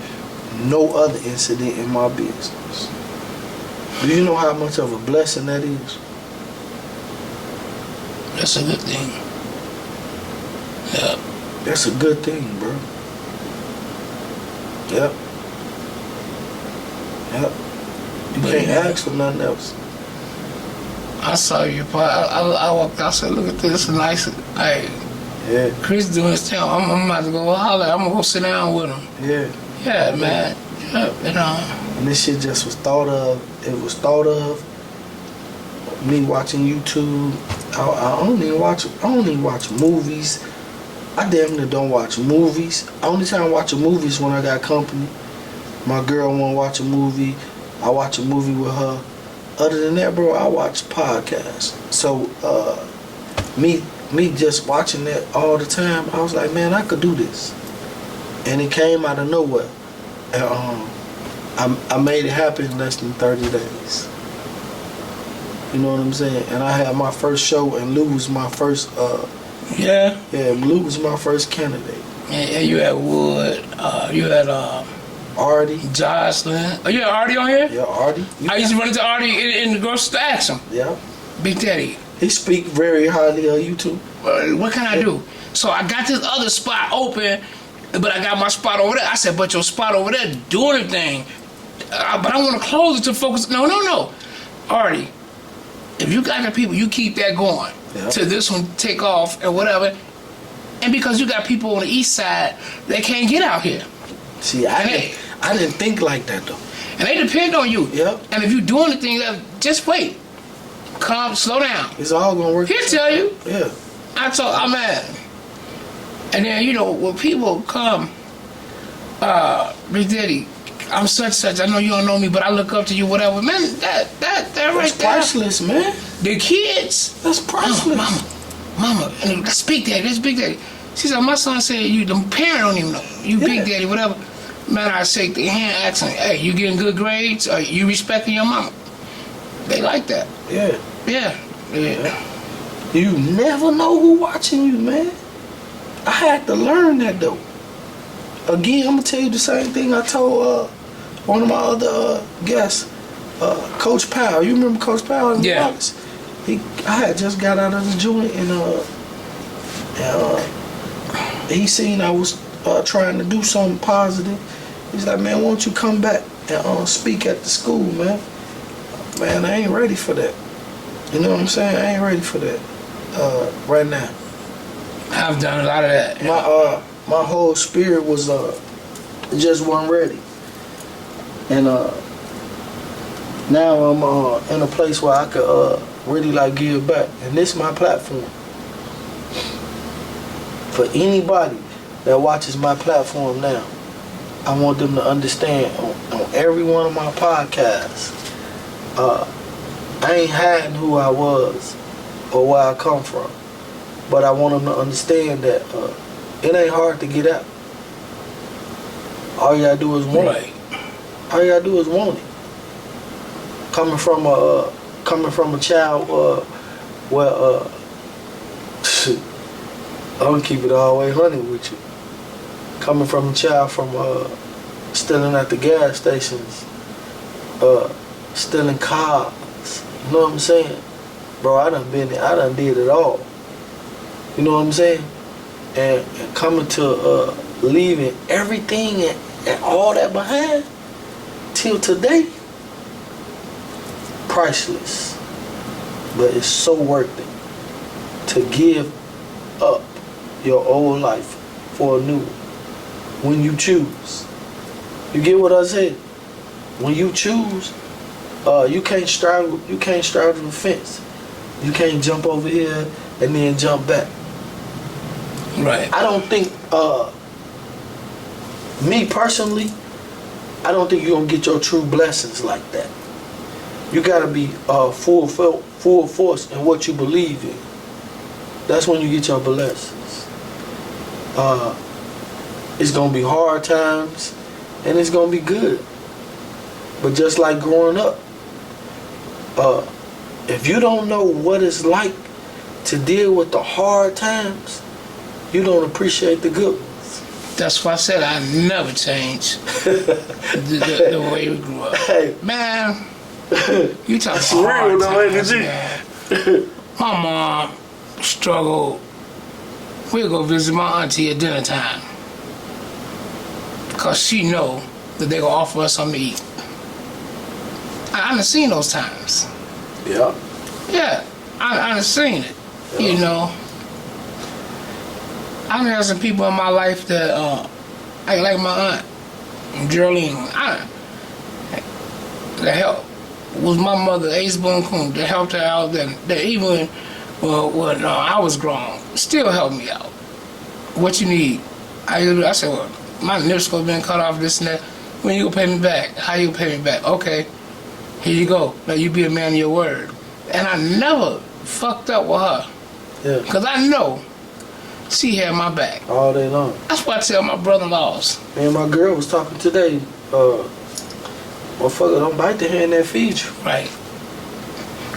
no other incident in my business. Do you know how much of a blessing that is? That's a good thing. Yeah. That's a good thing, bro. Yep. You can't ask for nothing else. I saw you. I walked out. I said, "Look at this, nice." Hey, yeah. Chris doing his thing. I'm about to go holler. I'm gonna go sit down with him. Yeah. Yeah, man. Yeah, you know. And this shit just was thought of. It was thought of. Me watching YouTube. I don't even watch movies. I damn near don't watch movies. Only time I watch a movie is when I got company. My girl want to watch a movie, I watch a movie with her. Other than that, bro, I watch podcasts. So, me just watching that all the time, I was like, man, I could do this. And it came out of nowhere. And I made it happen in less than 30 days. You know what I'm saying? And I had my first show, and Lou was my first. Yeah, Lou was my first candidate. Yeah, you had Wood. You had Artie. Jocelyn. Oh, you had Artie on here? Yeah, Artie. I used to run into Artie in the grocery store to ask him. Yeah. Big Daddy. He speak very highly of you too. What can I do? So I got this other spot open, but I got my spot over there. I said, but your spot over there doing the thing. But I want to close it to focus. No. Artie, if you got the people, you keep that going. Yeah. To this one take off and whatever. And because you got people on the east side, they can't get out here. See, I didn't think like that though. And they depend on you. Yep. And if you're doing the thing, just wait. Calm, slow down. It's all gonna work. He'll tell you. Yeah. I'm mad. And then, when people come, Big Daddy, I'm such, I know you don't know me, but I look up to you, whatever. Man, that right there. That's priceless, man. The kids. That's priceless. Mama, and that's Big Daddy, that's Big Daddy. She said, my son said, the parent don't even know. You Big Daddy, whatever. Man, I shake their hand, asking, hey, you getting good grades? Are you respecting your mama? They like that. Yeah. Yeah. You never know who watching you, man. I had to learn that though. Again, I'm gonna tell you the same thing I told one of my other guests, Coach Powell. You remember Coach Powell in Yeah. Dallas? I had just got out of the joint and he seen I was trying to do something positive. He's like, man, why don't you come back and speak at the school, man? Man, I ain't ready for that. You know what I'm saying? I ain't ready for that right now. I've done a lot of that. My whole spirit was just wasn't ready. And now I'm in a place where I could really like give back. And this is my platform. For anybody that watches my platform now, I want them to understand on every one of my podcasts, I ain't hiding who I was or where I come from. But I want them to understand that it ain't hard to get out. All you gotta do is want it. All you gotta do is want it. Coming from a child where I'm gonna keep it all the way 100 with you. Coming from a child from stealing at the gas stations, stealing cars. You know what I'm saying? Bro, I done did it all. You know what I'm saying? And coming to leaving everything and all that behind till today, priceless. But it's so worth it to give up your old life for a new one. When you choose. You get what I said? When you choose, you can't straddle the fence. You can't jump over here and then jump back. Right. I don't think, me personally, I don't think you're gonna get your true blessings like that. You gotta be full force in what you believe in. That's when you get your blessings. It's gonna be hard times and it's gonna be good. But just like growing up, if you don't know what it's like to deal with the hard times, you don't appreciate the good ones. That's why I said I never change the way we grew up. Hey. Man, you talking That's about real hard though, times, ain't it? man. My mom struggled. We'll go visit my auntie at dinner time because she know that they gonna offer us something to eat. I done seen those times. Yeah. Yeah, I done seen it. Yeah. You know, I done had some people in my life that, like my aunt, Geraldine, that helped. Was my mother, Ace Boone Coon, that helped her out. That even when I was grown, still helped me out. What you need? I said, well, my nipple been cut off, this and that. When you gonna pay me back? How you gonna pay me back? Okay, here you go. Now you be a man of your word. And I never fucked up with her. Yeah. Because I know she had my back. All day long. That's what I tell my brother-in-laws. Man, my girl was talking today. Motherfucker, don't bite the hand that feeds you. Right.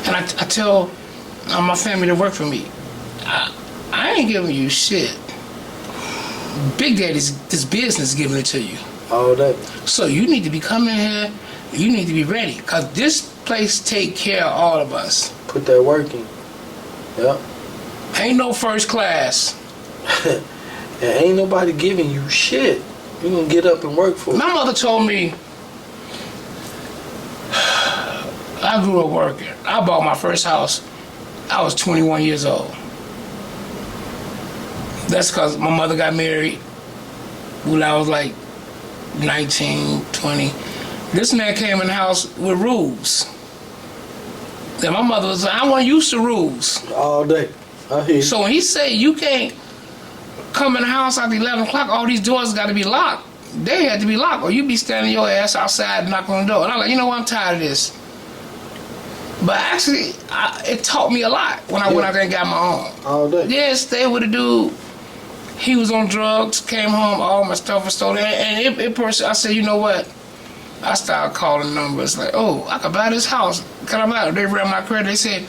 And I tell my family to work for me. I ain't giving you shit. Big Daddy's this business giving it to you. All day. So you need to be coming here. You need to be ready. Because this place take care of all of us. Put that work in. Yep. Ain't no first class. And ain't nobody giving you shit. You gonna get up and work for it. My mother told me I grew up working. I bought my first house. I was 21 years old. That's because my mother got married when I was like 19, 20. This man came in the house with rules. Then my mother was like, I wasn't used to rules. All day. I hear you. So when he said you can't come in the house after 11 o'clock, all these doors got to be locked. They had to be locked, or you be standing your ass outside knocking on the door. And I'm like, you know what, I'm tired of this. But actually, it taught me a lot when I went out there and got my own. All day. Yeah, stayed with a dude. He was on drugs, came home, all my stuff was stolen. And I said, you know what? I started calling numbers like, oh, I could buy this house. Can I buy it? They ran my credit. They said,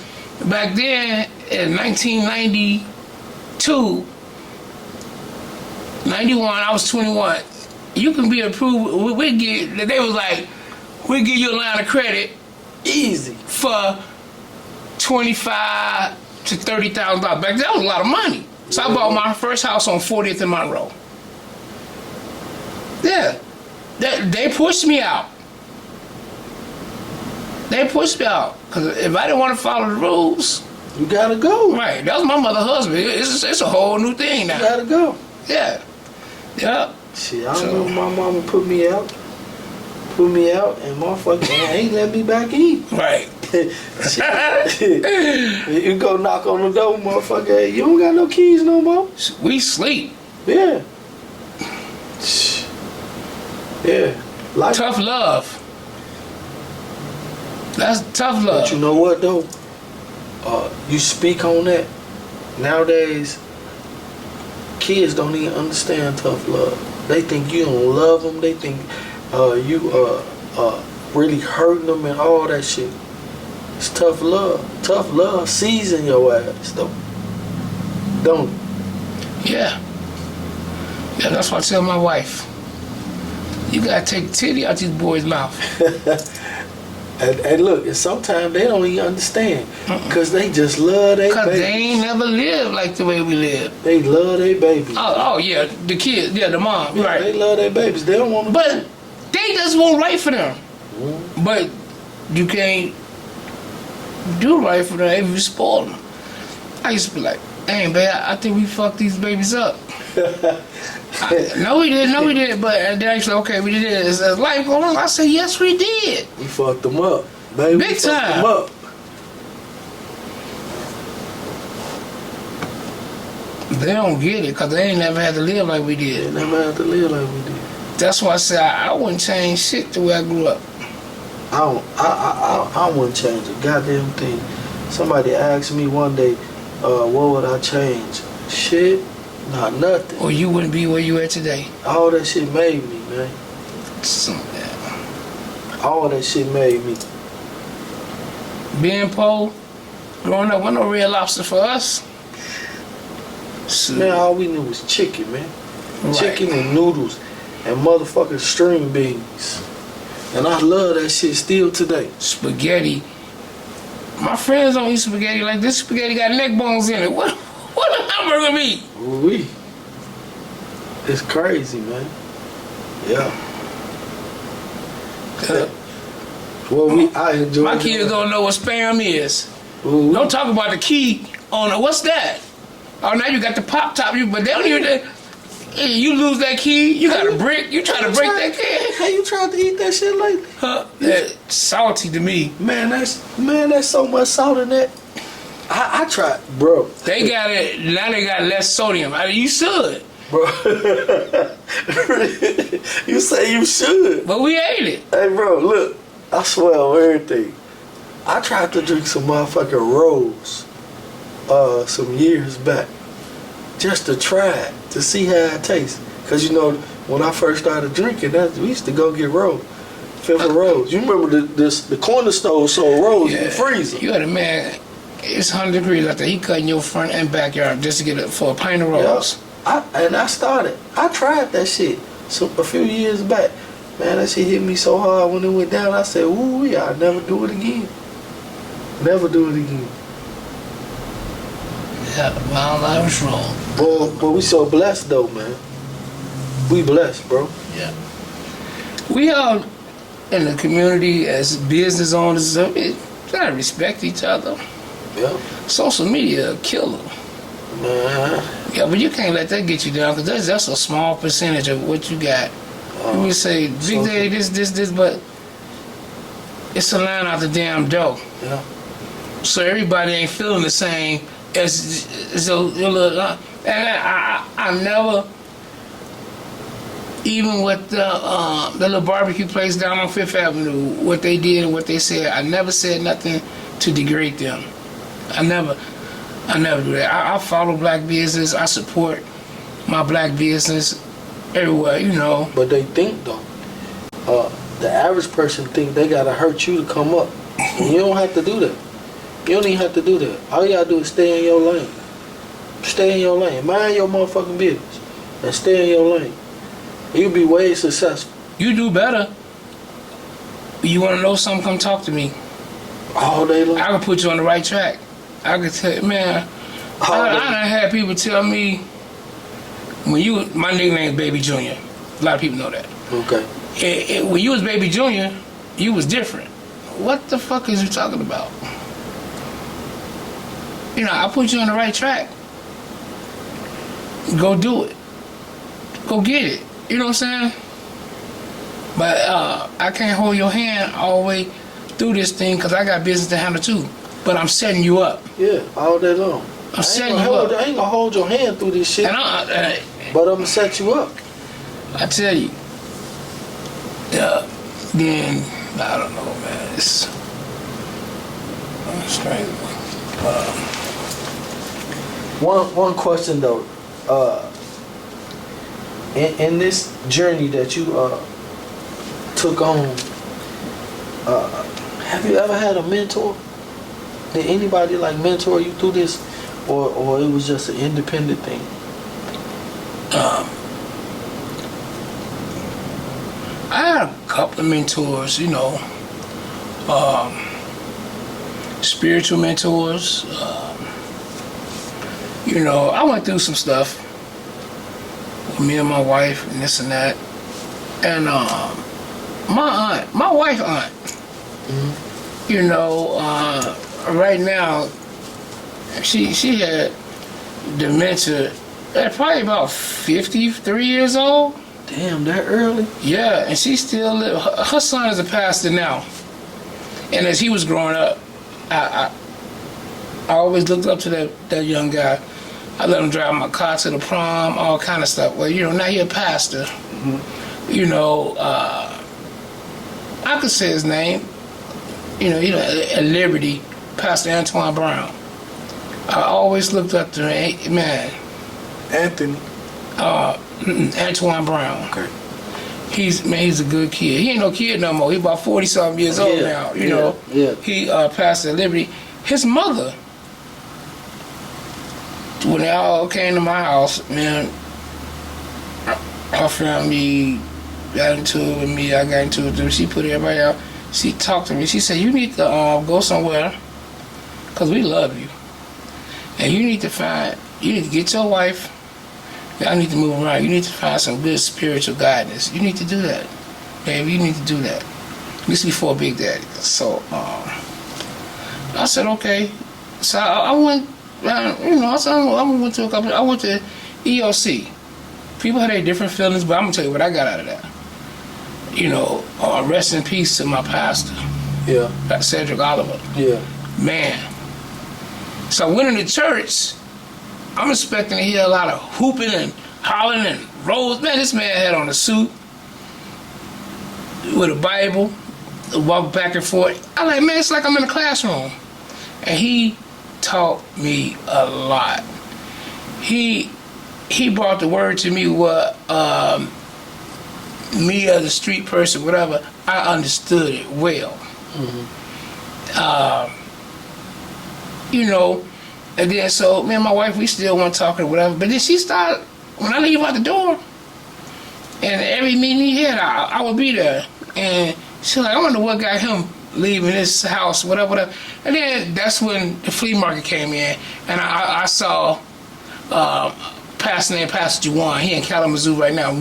back then, in 1992, 91, I was 21. You can be approved. They was like, we'll give you a line of credit Easy. for $25,000 to $30,000. Back then, that was a lot of money. So I bought my first house on 40th and Monroe. Yeah. They pushed me out. They pushed me out. Because if I didn't want to follow the rules. You gotta go. Right. That was my mother's husband. It's a whole new thing now. You gotta go. Yeah. Yep. Shit, I remember my mama put me out, and motherfucker ain't let me back in. Right. You go knock on the door, motherfucker, you don't got no keys no more. We sleep. Yeah. Yeah. Life. Tough love. That's tough love. But you know what though? You speak on that. Nowadays, kids don't even understand tough love. They think you don't love them. They think you really hurting them and all that shit. It's tough love. Tough love season your ass though. Don't it? Yeah. Yeah, that's what I tell my wife. You gotta take the titty out these boys' mouth. And look, and sometimes they don't even understand. Because they just love their babies. Because they ain't never lived like the way we live. They love their babies. Oh yeah, the kids, yeah, the mom, Yeah, right. They love their babies. They don't want to. But they just want right for them. Mm-hmm. But you can't do right for them if you spoil them. I used to be like, hey, babe, I think we fucked these babies up. No, we didn't. But then I said, okay, we did it. Is life going on? I said, yes, we did. We fucked them up, baby. Big We fucked time. them up. They don't get it because they ain't never had to live like we They did. never had to live like we did. That's why I said I wouldn't change shit the way I grew up. I wouldn't change a goddamn thing. Somebody asked me one day, what would I change? Shit, not nothing. Or you wouldn't be where you at today. All that shit made me, man. All that shit made me. Being poor, growing up, wasn't no Red Lobster for us. So, Man, all we knew was chicken, man. right. Chicken and noodles and motherfucking string beans. And I love that shit still today. Spaghetti. My friends don't eat spaghetti like this. Spaghetti got neck bones in it. What a hamburger meat? Ooh-wee. It's crazy, man. Yeah. Well, I enjoy My kids don't know what Spam is. Ooh-wee. Don't talk about the key on it. What's that? Oh, now you got the pop top. But they don't even. You lose that key. You got a brick. You try to break that key. Hey, you tried to eat that shit lately? Huh? That's salty to me. Man, that's so much salt in that. I tried, bro. They got it. Now they got less sodium. I mean, you should. Bro, you say you should. But we ate it. Hey, bro, look, I swear on everything. I tried to drink some motherfucking Rose some years back just to try it, to see how it tastes. Because, you know, when I first started drinking, we used to go get Rose. Fifth of Rose. You remember the corner store sold Rose in the freezer. You got a man, it's 100 degrees out there. He cutting your front and backyard just to get it for a pint of Rose. Yep. I tried that shit a few years back. Man, that shit hit me so hard when it went down. I said, ooh, I'll never do it again. Never do it again. Yeah, my life's wrong. But we so blessed though, man. We blessed, bro. Yeah. We are in the community as business owners. We gotta respect each other. Yeah. Social media a killer. Man. Yeah, but you can't let that get you down because that's a small percentage of what you got. You can say, Big Daddy, this, but it's a line out the damn door. Yeah. So everybody ain't feeling the same as your little. And I never, even with the little barbecue place down on Fifth Avenue, what they did and what they said, I never said nothing to degrade them. I never do that. I follow black business. I support my black business everywhere, you know. But they think though, the average person think they gotta hurt you to come up. And you don't have to do that. You don't even have to do that. All you gotta do is stay in your lane. Stay in your lane. Mind your motherfucking business. And stay in your lane. You'll be way successful. You do better. You wanna know something, come talk to me. All day long. I can put you on the right track. I can tell you, man, I done had people tell me, my nickname is Baby Junior. A lot of people know that. Okay. When you was Baby Junior, you was different. What the fuck is you talking about? You know, I put you on the right track. Go do it. Go get it. You know what I'm saying? But I can't hold your hand all the way through this thing because I got business to handle too. But I'm setting you up. Yeah, all day long. I'm setting you up. I ain't gonna hold your hand through this shit. And but I'm gonna set you up. I tell you. Then I don't know, man. It's strange. One question though. In this journey that you took on, have you ever had a mentor? Did anybody like mentor you through this, or it was just an independent thing? I had a couple of mentors, you know, spiritual mentors. You know, I went through some stuff with me and my wife and this and that. And my wife aunt, mm-hmm. You know, right now, she had dementia at probably about 53 years old. Damn, that early? Yeah, and she still live. Her son is a pastor now. And as he was growing up, I always looked up to that young guy. I let him drive my car to the prom, all kind of stuff. Well, you know, now you're a pastor. Mm-hmm. You know, I could say his name. You know, at Liberty, Pastor Antoine Brown. I always looked up to him, man. Anthony. Antoine Brown. Okay. He's a good kid. He ain't no kid no more. He about 40-something years old now. You know. Yeah. He passed at Liberty. His mother, when they all came to my house, man, her family got into it with me. I got into it with them. She put everybody out. She talked to me. She said, "You need to go somewhere, cause we love you, and you need to get your wife. I need to move around. You need to find some good spiritual guidance. You need to do that, baby. You need to do that." This before Big Daddy. So I said, okay. So I went, you know, I went to a couple. I went to EOC. People had their different feelings, but I'm gonna tell you what I got out of that. You know, rest in peace to my pastor. Yeah. Cedric Oliver. Yeah. Man. So I went into church. I'm expecting to hear a lot of hooping and hollering and rolls. Man, this man had on a suit with a Bible, walk back and forth. I'm like, man, it's like I'm in a classroom. And he taught me a lot. He brought the word to me what me as a street person, whatever, I understood it well. You know, and then so me and my wife, we still want to talk or whatever. But then she started, when I leave out the door, and every meeting he had, I would be there. And she's like, I wonder what got him leaving this house, whatever. And then that's when the flea market came in, and I saw pastor named Pastor Juwan. He in Kalamazoo right now.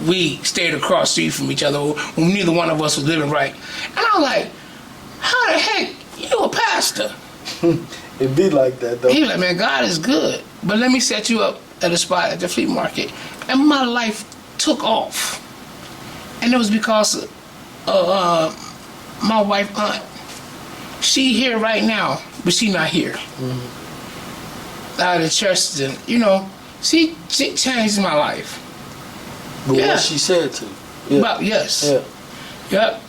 We stayed across the street from each other when neither one of us was living right. And I was like, how the heck you a pastor? It be like that though. He was like, man, God is good, but let me set you up at a spot at the flea market. And my life took off. And it was because my wife, aunt, she here right now, but she not here. Out of the church, and you know, she changed my life. But what she said to you. Yeah. But yes. Yeah. Yep.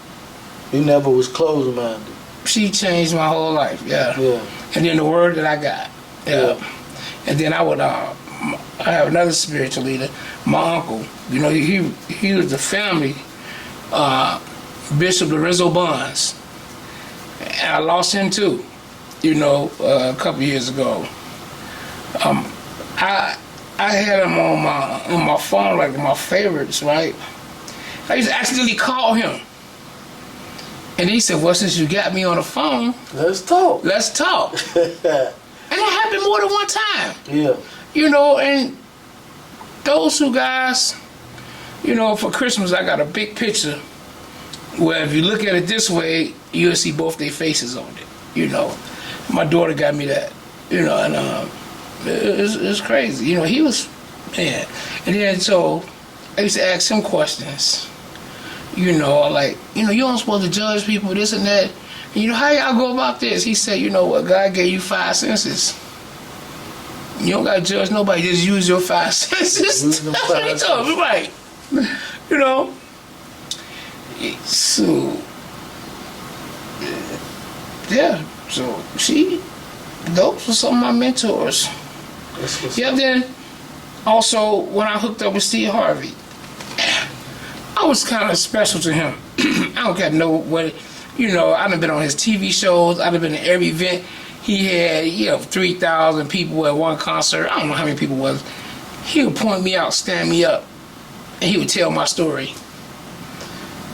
You never was closed-minded. She changed my whole life. Yeah. Yeah. And then the word that I got. Yeah. And then I would I have another spiritual leader, my uncle. You know, he was the family Bishop Lorenzo Bonds. And I lost him too, you know, a couple years ago. I had him on my phone, like my favorites, right? I used to accidentally call him. And he said, well, since you got me on the phone, let's talk. Let's talk. And that happened more than one time. Yeah. You know, and those two guys, you know, for Christmas, I got a big picture where if you look at it this way, you'll see both their faces on it. You know, my daughter got me that, you know, and it's crazy. You know, he was, man. And then so I used to ask him questions. You know, like, you know, you don't supposed to judge people, this and that. And, you know, how y'all go about this? He said, you know what, God gave you 5 senses. You don't got to judge nobody, just use your 5 senses. That's what he told me, right. You know. So, yeah, so those were some of my mentors. Yeah, then also when I hooked up with Steve Harvey, I was kind of special to him. I don't got no what, you know, I done been on his TV shows, I done been in every event. He had, you know, 3,000 people at one concert. I don't know how many people it was. He would point me out, stand me up, and he would tell my story.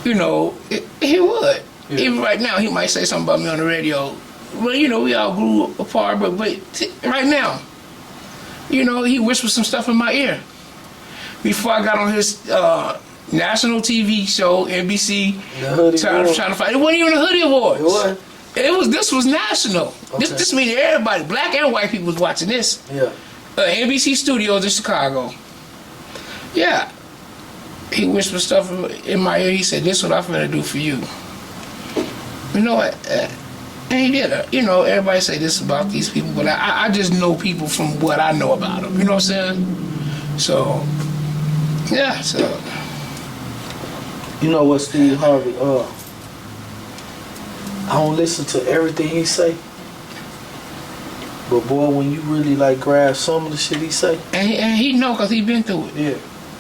You know, he would. Yeah. Even right now, he might say something about me on the radio. Well, you know, we all grew apart, but right now, you know, he whispered some stuff in my ear. Before I got on his national TV show, NBC, trying to fight. It wasn't even a Hoodie Awards. It was. This was national. Okay. This means everybody, black and white people, was watching this. Yeah. NBC Studios in Chicago. Yeah. He whispered stuff in my ear. He said, "This is what I'm gonna do for you." You know what? And he did it. You know, everybody say this about these people, but I just know people from what I know about them. You know what I'm saying? So, yeah. So, you know what, Steve Harvey? I don't listen to everything he say, but boy, when you really like grasp some of the shit he say, and he know because he been through it. Yeah,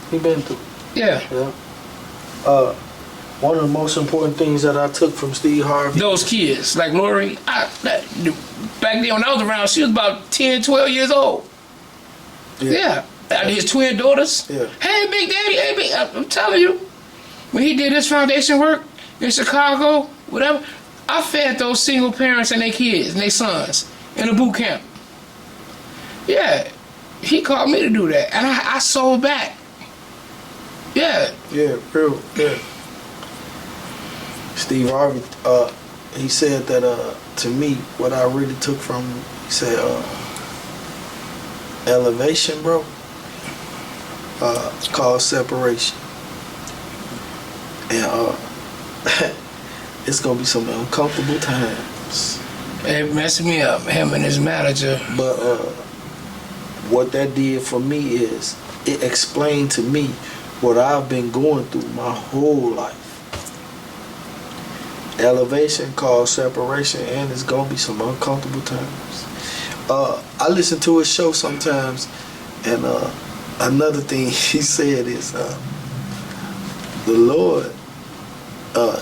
he been through it. Yeah. Yeah. One of the most important things that I took from Steve Harvey. Those kids, like Lori, back then when I was around, she was about 10, 12 years old. Yeah. His twin daughters. Yeah. Hey, Big Daddy, hey, Big. I'm telling you, when he did his foundation work in Chicago, whatever, I fed those single parents and their kids and their sons in a boot camp. Yeah. He called me to do that, and I sold back. Yeah. Yeah, real. Yeah. Steve Harvey, he said that to me, what I really took from him, he said, elevation, bro, called separation. And it's gonna be some uncomfortable times. It messed me up, him and his manager. But what that did for me is it explained to me what I've been going through my whole life. Elevation causes separation, and it's gonna be some uncomfortable times. I listen to his show sometimes, and another thing he said is the Lord.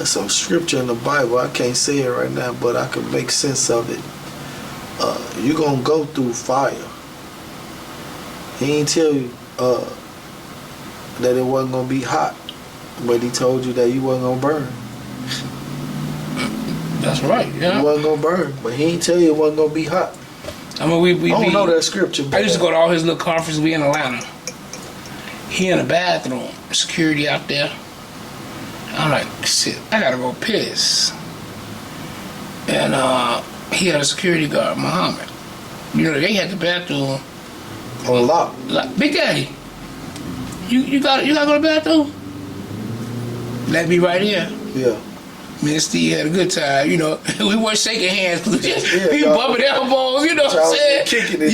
Some scripture in the Bible. I can't say it right now, but I can make sense of it. You're gonna go through fire. He ain't tell you that it wasn't gonna be hot, but he told you that you wasn't gonna burn. That's right. Yeah. You wasn't gonna burn, but he ain't tell you it wasn't gonna be hot. I mean, we I don't know that scripture. I used to go to all his little conferences. We in Atlanta. He in the bathroom, security out there. I'm like, shit, I gotta go piss. And he had a security guard, Muhammad. You know, they had the bathroom on lock. Big Daddy, you gotta go to the bathroom? Let me right here. Yeah. Me and Steve had a good time, you know. We weren't shaking hands because we y'all, bumping elbows, you know what I'm saying? Kicking it.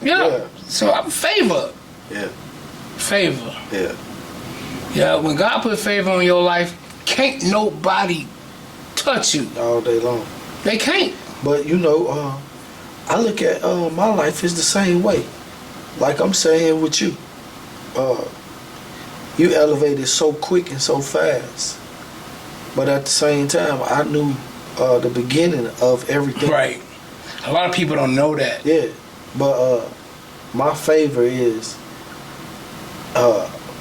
Yeah. So I'm favor. Yeah. Favor. Yeah. Yeah, when God put favor on your life, can't nobody touch you. All day long. They can't. But you know, I look at my life is the same way. Like I'm saying with you. You elevated so quick and so fast. But at the same time, I knew the beginning of everything. Right. A lot of people don't know that. Yeah. But my favor is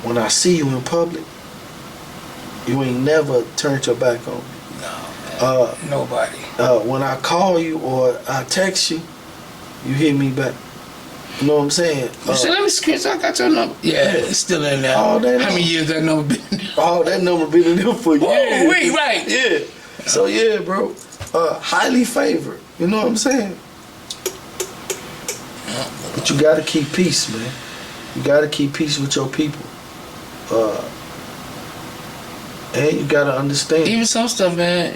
when I see you in public, you ain't never turned your back on me. No, nobody. When I call you or I text you, you hit me back. You know what I'm saying? So let me scratch. I got your number. Yeah, it's still in there. All day long. How many years that number been in there? Oh, that number been in there for years. Oh, wait, right. Yeah. So yeah, bro. Highly favored. You know what I'm saying? But you gotta keep peace, man. You gotta keep peace with your people. And you gotta understand. Even some stuff, man.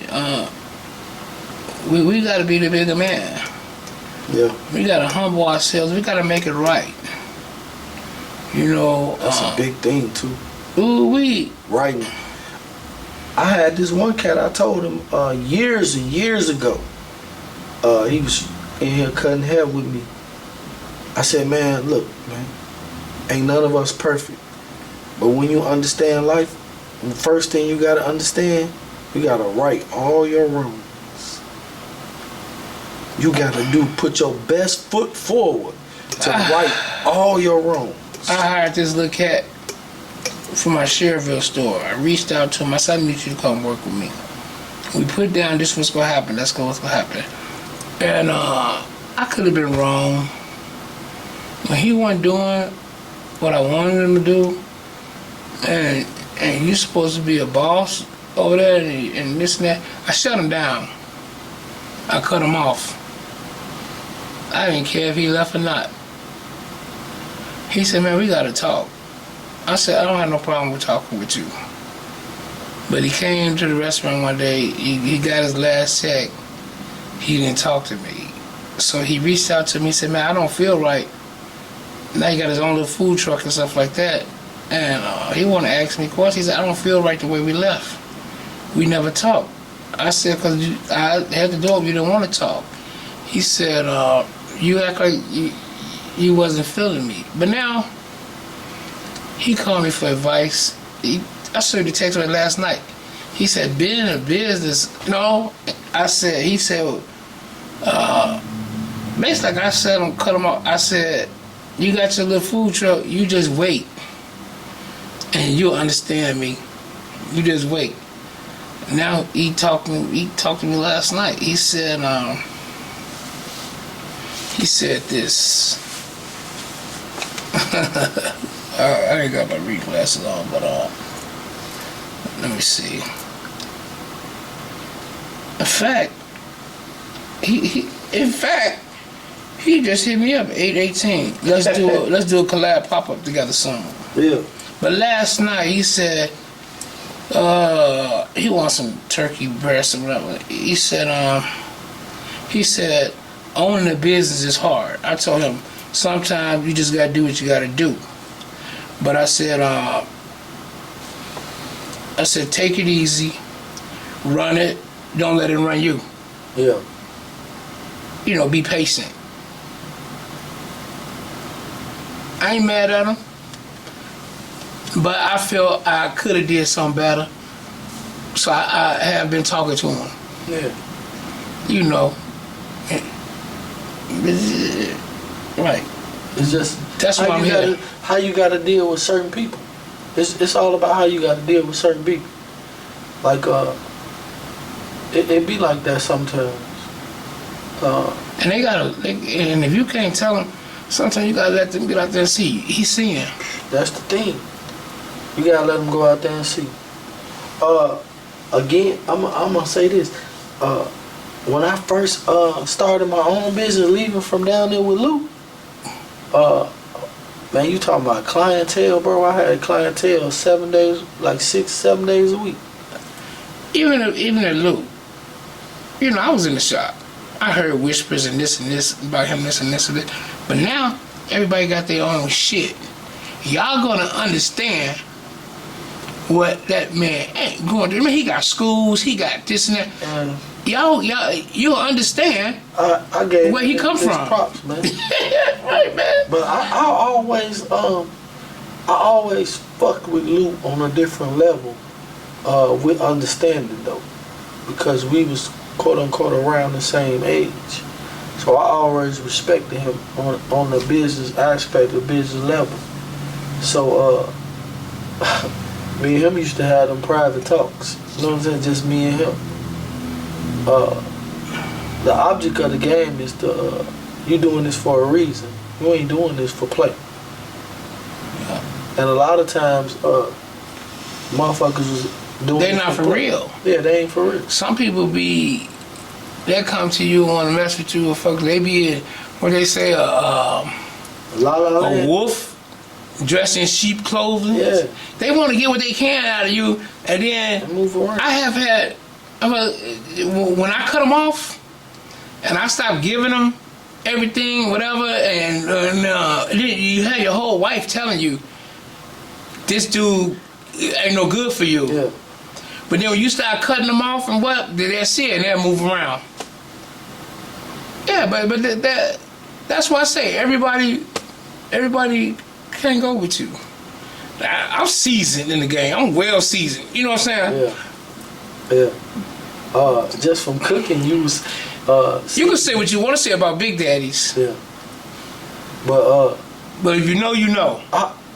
We gotta be the bigger man. Yeah. We gotta humble ourselves. We gotta make it right. You know. That's a big thing too. We Writing. I had this one cat. I told him years and years ago. He was in here cutting hair with me. I said, man, look, man, ain't none of us perfect. But when you understand life, the first thing you gotta understand, you gotta right all your wrongs. You gotta put your best foot forward to right all your wrongs. I hired this little cat from my Cherville store. I reached out to him. I said, I need you to come work with me. We put down this what's gonna happen. That's what's gonna happen. And I could have been wrong. When he wasn't doing what I wanted him to do, and you're supposed to be a boss over there and this and that, I shut him down. I cut him off. I didn't care if he left or not. He said, man, we gotta talk. I said, I don't have no problem with talking with you. But he came to the restaurant one day, he got his last check, he didn't talk to me. So he reached out to me, said, man, I don't feel right. Now he got his own little food truck and stuff like that. And he wanted to ask me questions. He said, I don't feel right the way we left. We never talked. I said, because I had the door, you didn't want to talk. He said, you act like you wasn't feeling me. But now, he called me for advice. I saw the text right last night. He said, being in a business, no. He said, basically like I said, I'm cut him off. I said, you got your little food truck, you just wait. And you'll understand me. You just wait. Now he talked to me last night. He said this. I ain't got my reading glasses on, but let me see. In fact, he just hit me up at 8:18. Let's do a collab pop up together soon. Yeah. But last night he said he wants some turkey breast or whatever. He said owning a business is hard. I told him sometimes you just gotta do what you gotta do. But I said, take it easy, run it, don't let it run you. Yeah. You know, be patient. I ain't mad at him, but I felt I could have did something better. So I have been talking to him. Yeah. You know. Right. It's just that's why I'm here. How you gotta deal with certain people. It's all about how you gotta deal with certain people. Like it be like that sometimes. And and if you can't tell them, sometimes you gotta let them get out there and see. He's seeing. That's the thing. You gotta let them go out there and see. Again, I'm gonna say this. When I first started my own business, leaving from down there with Lou, man, you talking about clientele, bro? I had clientele 7 days, like 6, 7 days a week. Even at Lou, you know, I was in the shop. I heard whispers and this about him, this and this and this. But now everybody got their own shit. Y'all gonna understand what that man ain't going through. I mean, he got schools, he got this and that. And you'll understand I gave where he come from. Props, man. Right, man. But I always fuck with Lou on a different level, with understanding though, because we was quote unquote around the same age. So I always respected him on the business aspect, the business level. So me and him used to have them private talks. You know what I'm saying? Just me and him. The object of the game is you doing this for a reason. You ain't doing this for play. And a lot of times, motherfuckers was doing They're not for real. Yeah, they ain't for real. Some people they come to you on a mess with you, or fuck, they be what they say, a wolf dressed in sheep clothing. Yeah. They want to get what they can out of you, and then Move around. I have had, when I cut them off, and I stopped giving them everything, whatever, and you have your whole wife telling you, this dude ain't no good for you. Yeah. But then when you start cutting them off and what, that's it, and they'll move around. Yeah, but that's why I say everybody can't go with you. I'm seasoned in the game. I'm well seasoned. You know what I'm saying? Yeah. Just from cooking, you was. You can say what you want to say about Big Daddies. Yeah. But if you know, you know.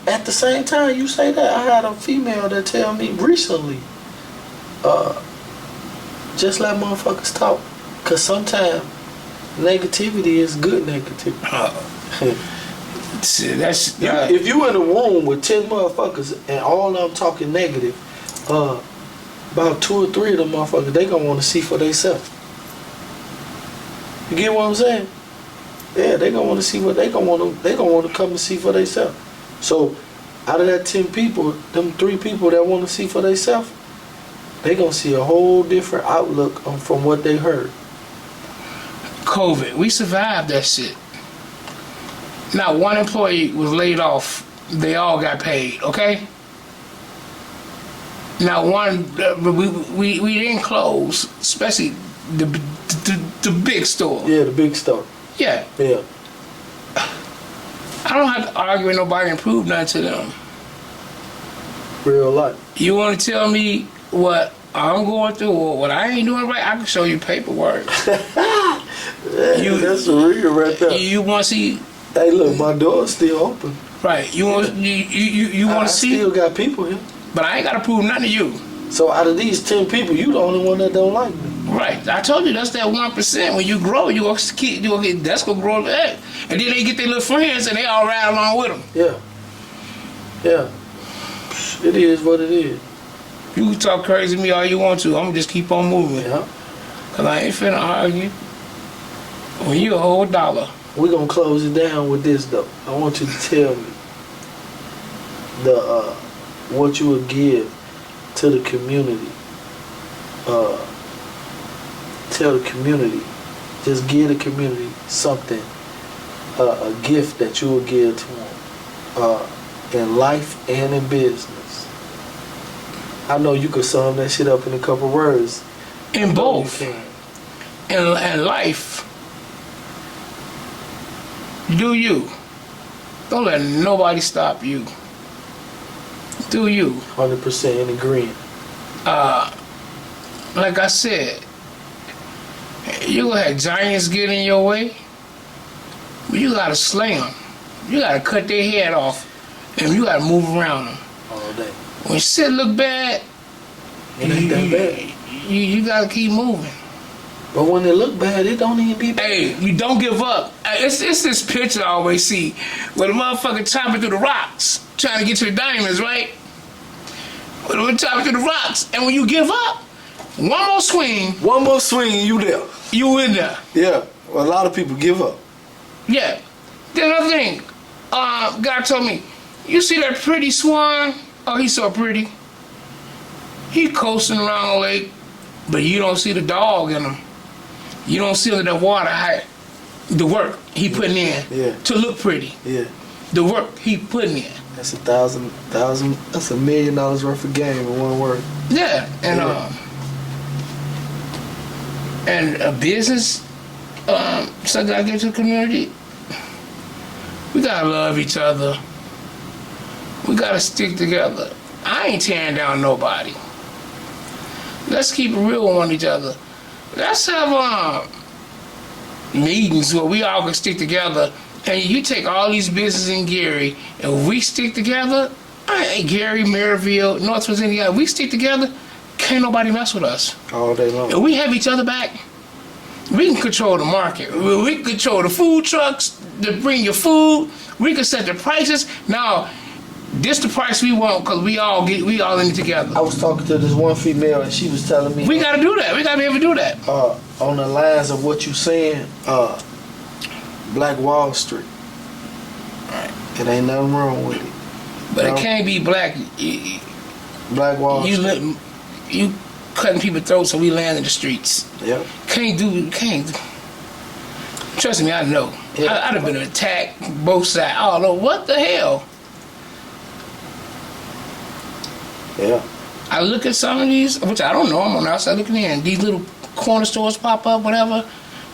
At the same time, you say that, I had a female that tell me recently, just let motherfuckers talk, cause sometimes negativity is good negativity. If you in a room with 10 motherfuckers and all of them talking negative, about 2 or 3 of them motherfuckers, they gonna want to see for themselves. You get what I'm saying? Yeah, they gonna want to see what they gonna want to come and see for themselves. So, out of that 10 people, them 3 people that want to see for themselves, they gonna see a whole different outlook from what they heard. COVID, we survived that shit. Not one employee was laid off. They all got paid, okay? Not one, we didn't close, especially the big store. Yeah, the big store. Yeah. Yeah. I don't have to argue with nobody and prove nothing to them. Real life. You want to tell me what I'm going through or what I ain't doing right? I can show you paperwork. Yeah, that's a real right there. You want to see? Hey, look, my door's still open. Right. You want you want to see? I still got people here. But I ain't got to prove nothing to you. So out of these 10 people, you the only one that don't like me. Right. I told you that's that 1%. When you grow, you gonna get that's gonna grow that. And then they get their little friends and they all ride along with them. Yeah. Yeah. It is what it is. You can talk crazy to me all you want to. I'm gonna just keep on moving. Yeah. Cause I ain't finna argue. When you a whole dollar. We're gonna close it down with this though. I want you to tell me what you would give to the community. Tell the community. Just give the community something, a gift that you would give to them. in life and in business? I know you could sum that shit up in a couple words. In both. In life, do you. Don't let nobody stop you. Do you. 100% in agreement. Like I said, you gonna have giants get in your way, but you gotta slay them. You gotta cut their head off, and you gotta move around them. All day. When shit look bad, It ain't that bad. you gotta keep moving. But when it look bad, it don't even be bad. Hey, you don't give up. It's this picture I always see where the motherfucker chopping through the rocks, trying to get to the diamonds, right? When we're chopping through the rocks, and when you give up, one more swing, and you there. you in there. Yeah. Well, a lot of people give up. Yeah. Then another thing, God told me, you see that pretty swan? Oh, he's so pretty. He coasting around the lake, but you don't see the dog in him. You don't see under that water the work he putting in to look pretty. Yeah. The work he putting in. That's that's $1 million worth of game in one word. Yeah, and a business, something I give to the community. We gotta love each other. We gotta stick together. I ain't tearing down nobody. Let's keep it real with one each other. Let's have meetings where we all can stick together. And you take all these businesses in Gary, and we stick together. Gary, Maryville, North Virginia, we stick together. Can't nobody mess with us. All day long. And we have each other back. We can control the market. We can control the food trucks to bring your food. We can set the prices. Now, this the price we want because we all in it together. I was talking to this one female and she was telling me we gotta do that. We gotta be able to do that. On the lines of what you saying, Black Wall Street. Right. It ain't nothing wrong with it. But it can't be black. Black Wall Street. You cutting people's throats so we land in the streets. Yep. Can't. Trust me, I know. Yeah. I'd have been attacked both sides. Oh no, what the hell? Yeah. I look at some of these, which I don't know, I'm on the outside looking in, these little corner stores pop up, whatever.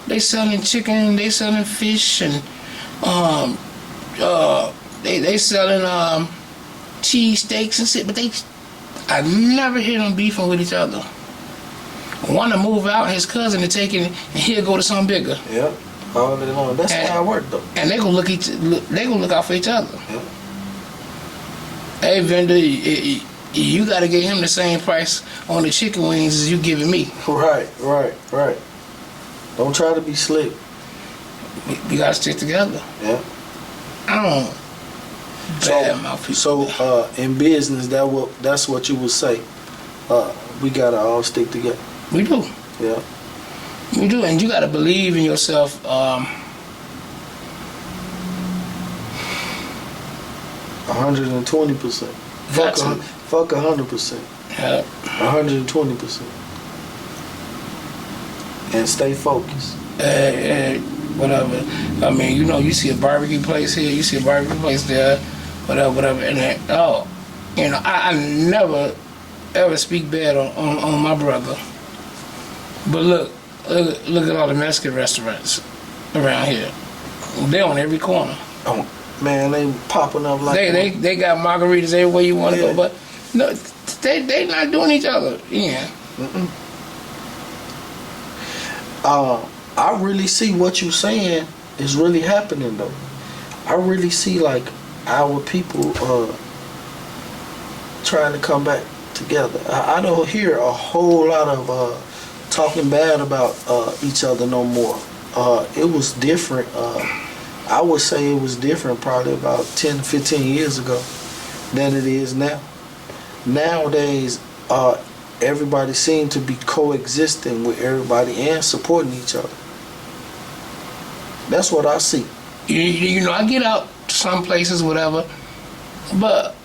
They selling chicken, they selling fish, and they selling cheese steaks and shit, but I never hear them beefing with each other. One to move out, his cousin to take it, and he'll go to something bigger. Yep. All day long. That's how it work though. And they gonna look out for each other. Yep. Hey vendor, you gotta get him the same price on the chicken wings as you giving me. Right. Don't try to be slick. We gotta stick together. Yeah. I don't badmouth people. So in business, that's what you would say. We gotta all stick together. We do. Yeah. We do, and you gotta believe in yourself. 120%. Fuck 100%. Yeah. 120%. And stay focused. Whatever. I mean, you see a barbecue place here, you see a barbecue place there, whatever. And I never ever speak bad on my brother. But look at all the Mexican restaurants around here. They're on every corner. Oh man, they popping up like they got margaritas everywhere you want to go, but no, they not doing each other. Yeah. I really see what you saying is really happening though. I really see like our people trying to come back together. I don't hear a whole lot of talking bad about each other no more. It was different. I would say it was different probably about 10, 15 years ago than it is now. Nowadays, everybody seems to be coexisting with everybody and supporting each other. That's what I see. I get out to some places, whatever, but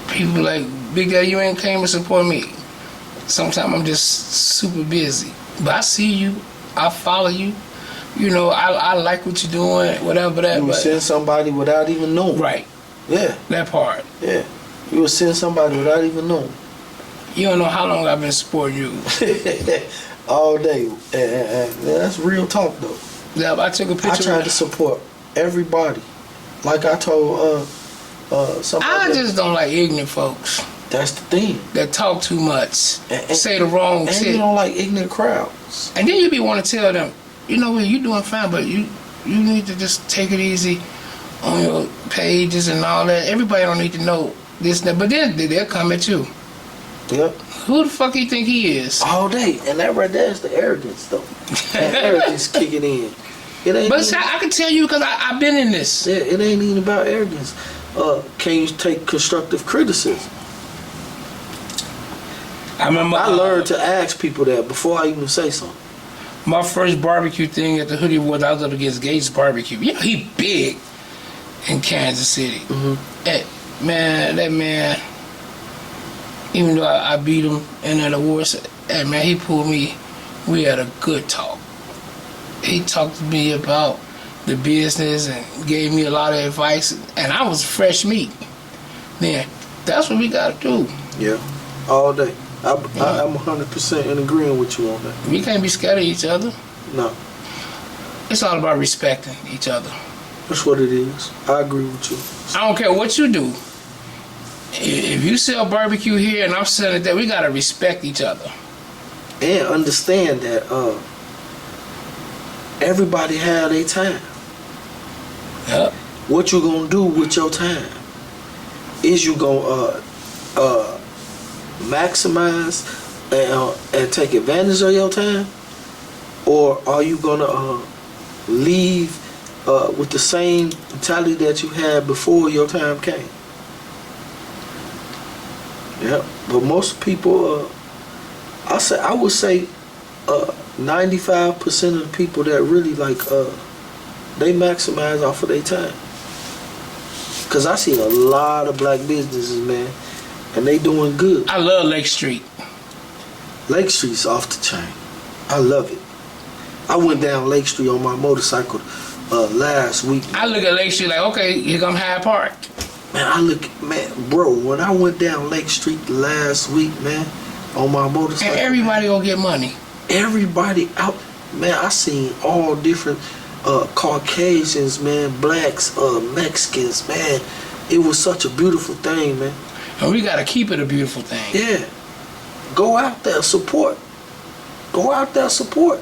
people like, Big Daddy, you ain't came to support me. Sometimes I'm just super busy. But I see you, I follow you. I like what you're doing, whatever that. You would send somebody without even knowing. Right. Yeah. That part. Yeah. You will send somebody without even knowing. You don't know how long I've been supporting you. All day. And that's real talk, though. Yeah, I took a picture. I tried to support everybody. Like I told somebody. I just don't like ignorant folks That's the thing. that talk too much, And say the wrong you shit. don't like ignorant crowds. And then you be want to tell them, you know what, you doing fine, but you need to just take it easy on your pages and all that. Everybody don't need to know this and that. But then they'll come at you. Yep. Who the fuck you think he is? All day. And that right there is the arrogance, though. That arrogance kicking in. It ain't But even, I can tell you because I've been in this. yeah, it ain't even about arrogance. Can you take constructive criticism? I remember I learned to ask people that before I even say something. my first barbecue thing at the Hoodie Awards, I was up against Gates Barbecue. You know, he big in Kansas City. Mm-hmm. That man, even though I beat him in that awards, man, he pulled me. We had a good talk. He talked to me about the business and gave me a lot of advice, and I was fresh meat. Then that's what we got to do. Yeah, all day. I'm 100% in agreement with you on that. We can't be scared of each other. No, It's all about respecting each other. that's what it is. I agree with you. I don't care what you do. If you sell barbecue here and I'm selling it there, we gotta respect each other. And understand that everybody have their time. Yep. What you gonna do with your time? Is you gonna maximize and take advantage of your time, or are you gonna leave with the same mentality that you had before your time came? Yeah, but most people, I would say, 95% of the people that really like, they maximize off of their time. Cause I see a lot of black businesses, man, and they doing good. I love Lake Street. Lake Street's off the chain. I love it. I went down Lake Street on my motorcycle last week. I look at Lake Street like, okay, here come Hyde Park. Man, bro, when I went down Lake Street last week, man, on my motorcycle. And everybody gonna get money. Everybody out, man, I seen all different Caucasians, man, blacks, Mexicans, man. It was such a beautiful thing, man. And we gotta keep it a beautiful thing. Yeah. Go out there, support. Go out there, support.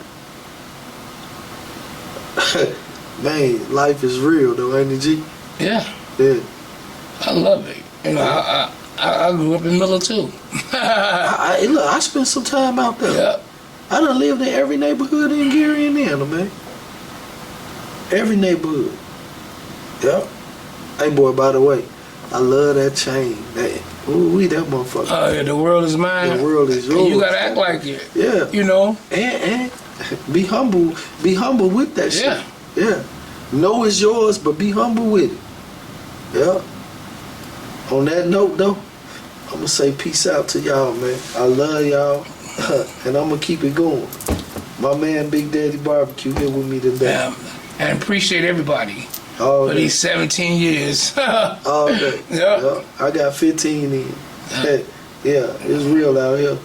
Man, life is real though, ain't it, G? Yeah. Yeah. I love it. You know, I grew up in Miller too. Look, I spent some time out there. Yep. I done lived in every neighborhood in Gary, Indiana, man. Every neighborhood. Yep. Hey, boy, by the way, I love that chain. Ooh, that motherfucker. Oh, yeah, the world is mine. The world is yours. And you gotta act like it. Yeah. You know? And be humble. Be humble with that shit. Yeah. Yeah. Know it's yours, but be humble with it. Yeah. On that note, though, I'm going to say peace out to y'all, man. I love y'all, and I'm going to keep it going. My man, Big Daddy Barbecue, here with me today. Yeah. And appreciate everybody All for day. these 17 years. All day. Yeah. Yeah. I got 15 in. Yeah, it's real out here.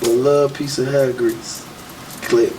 But love, peace, and hair grease. Click.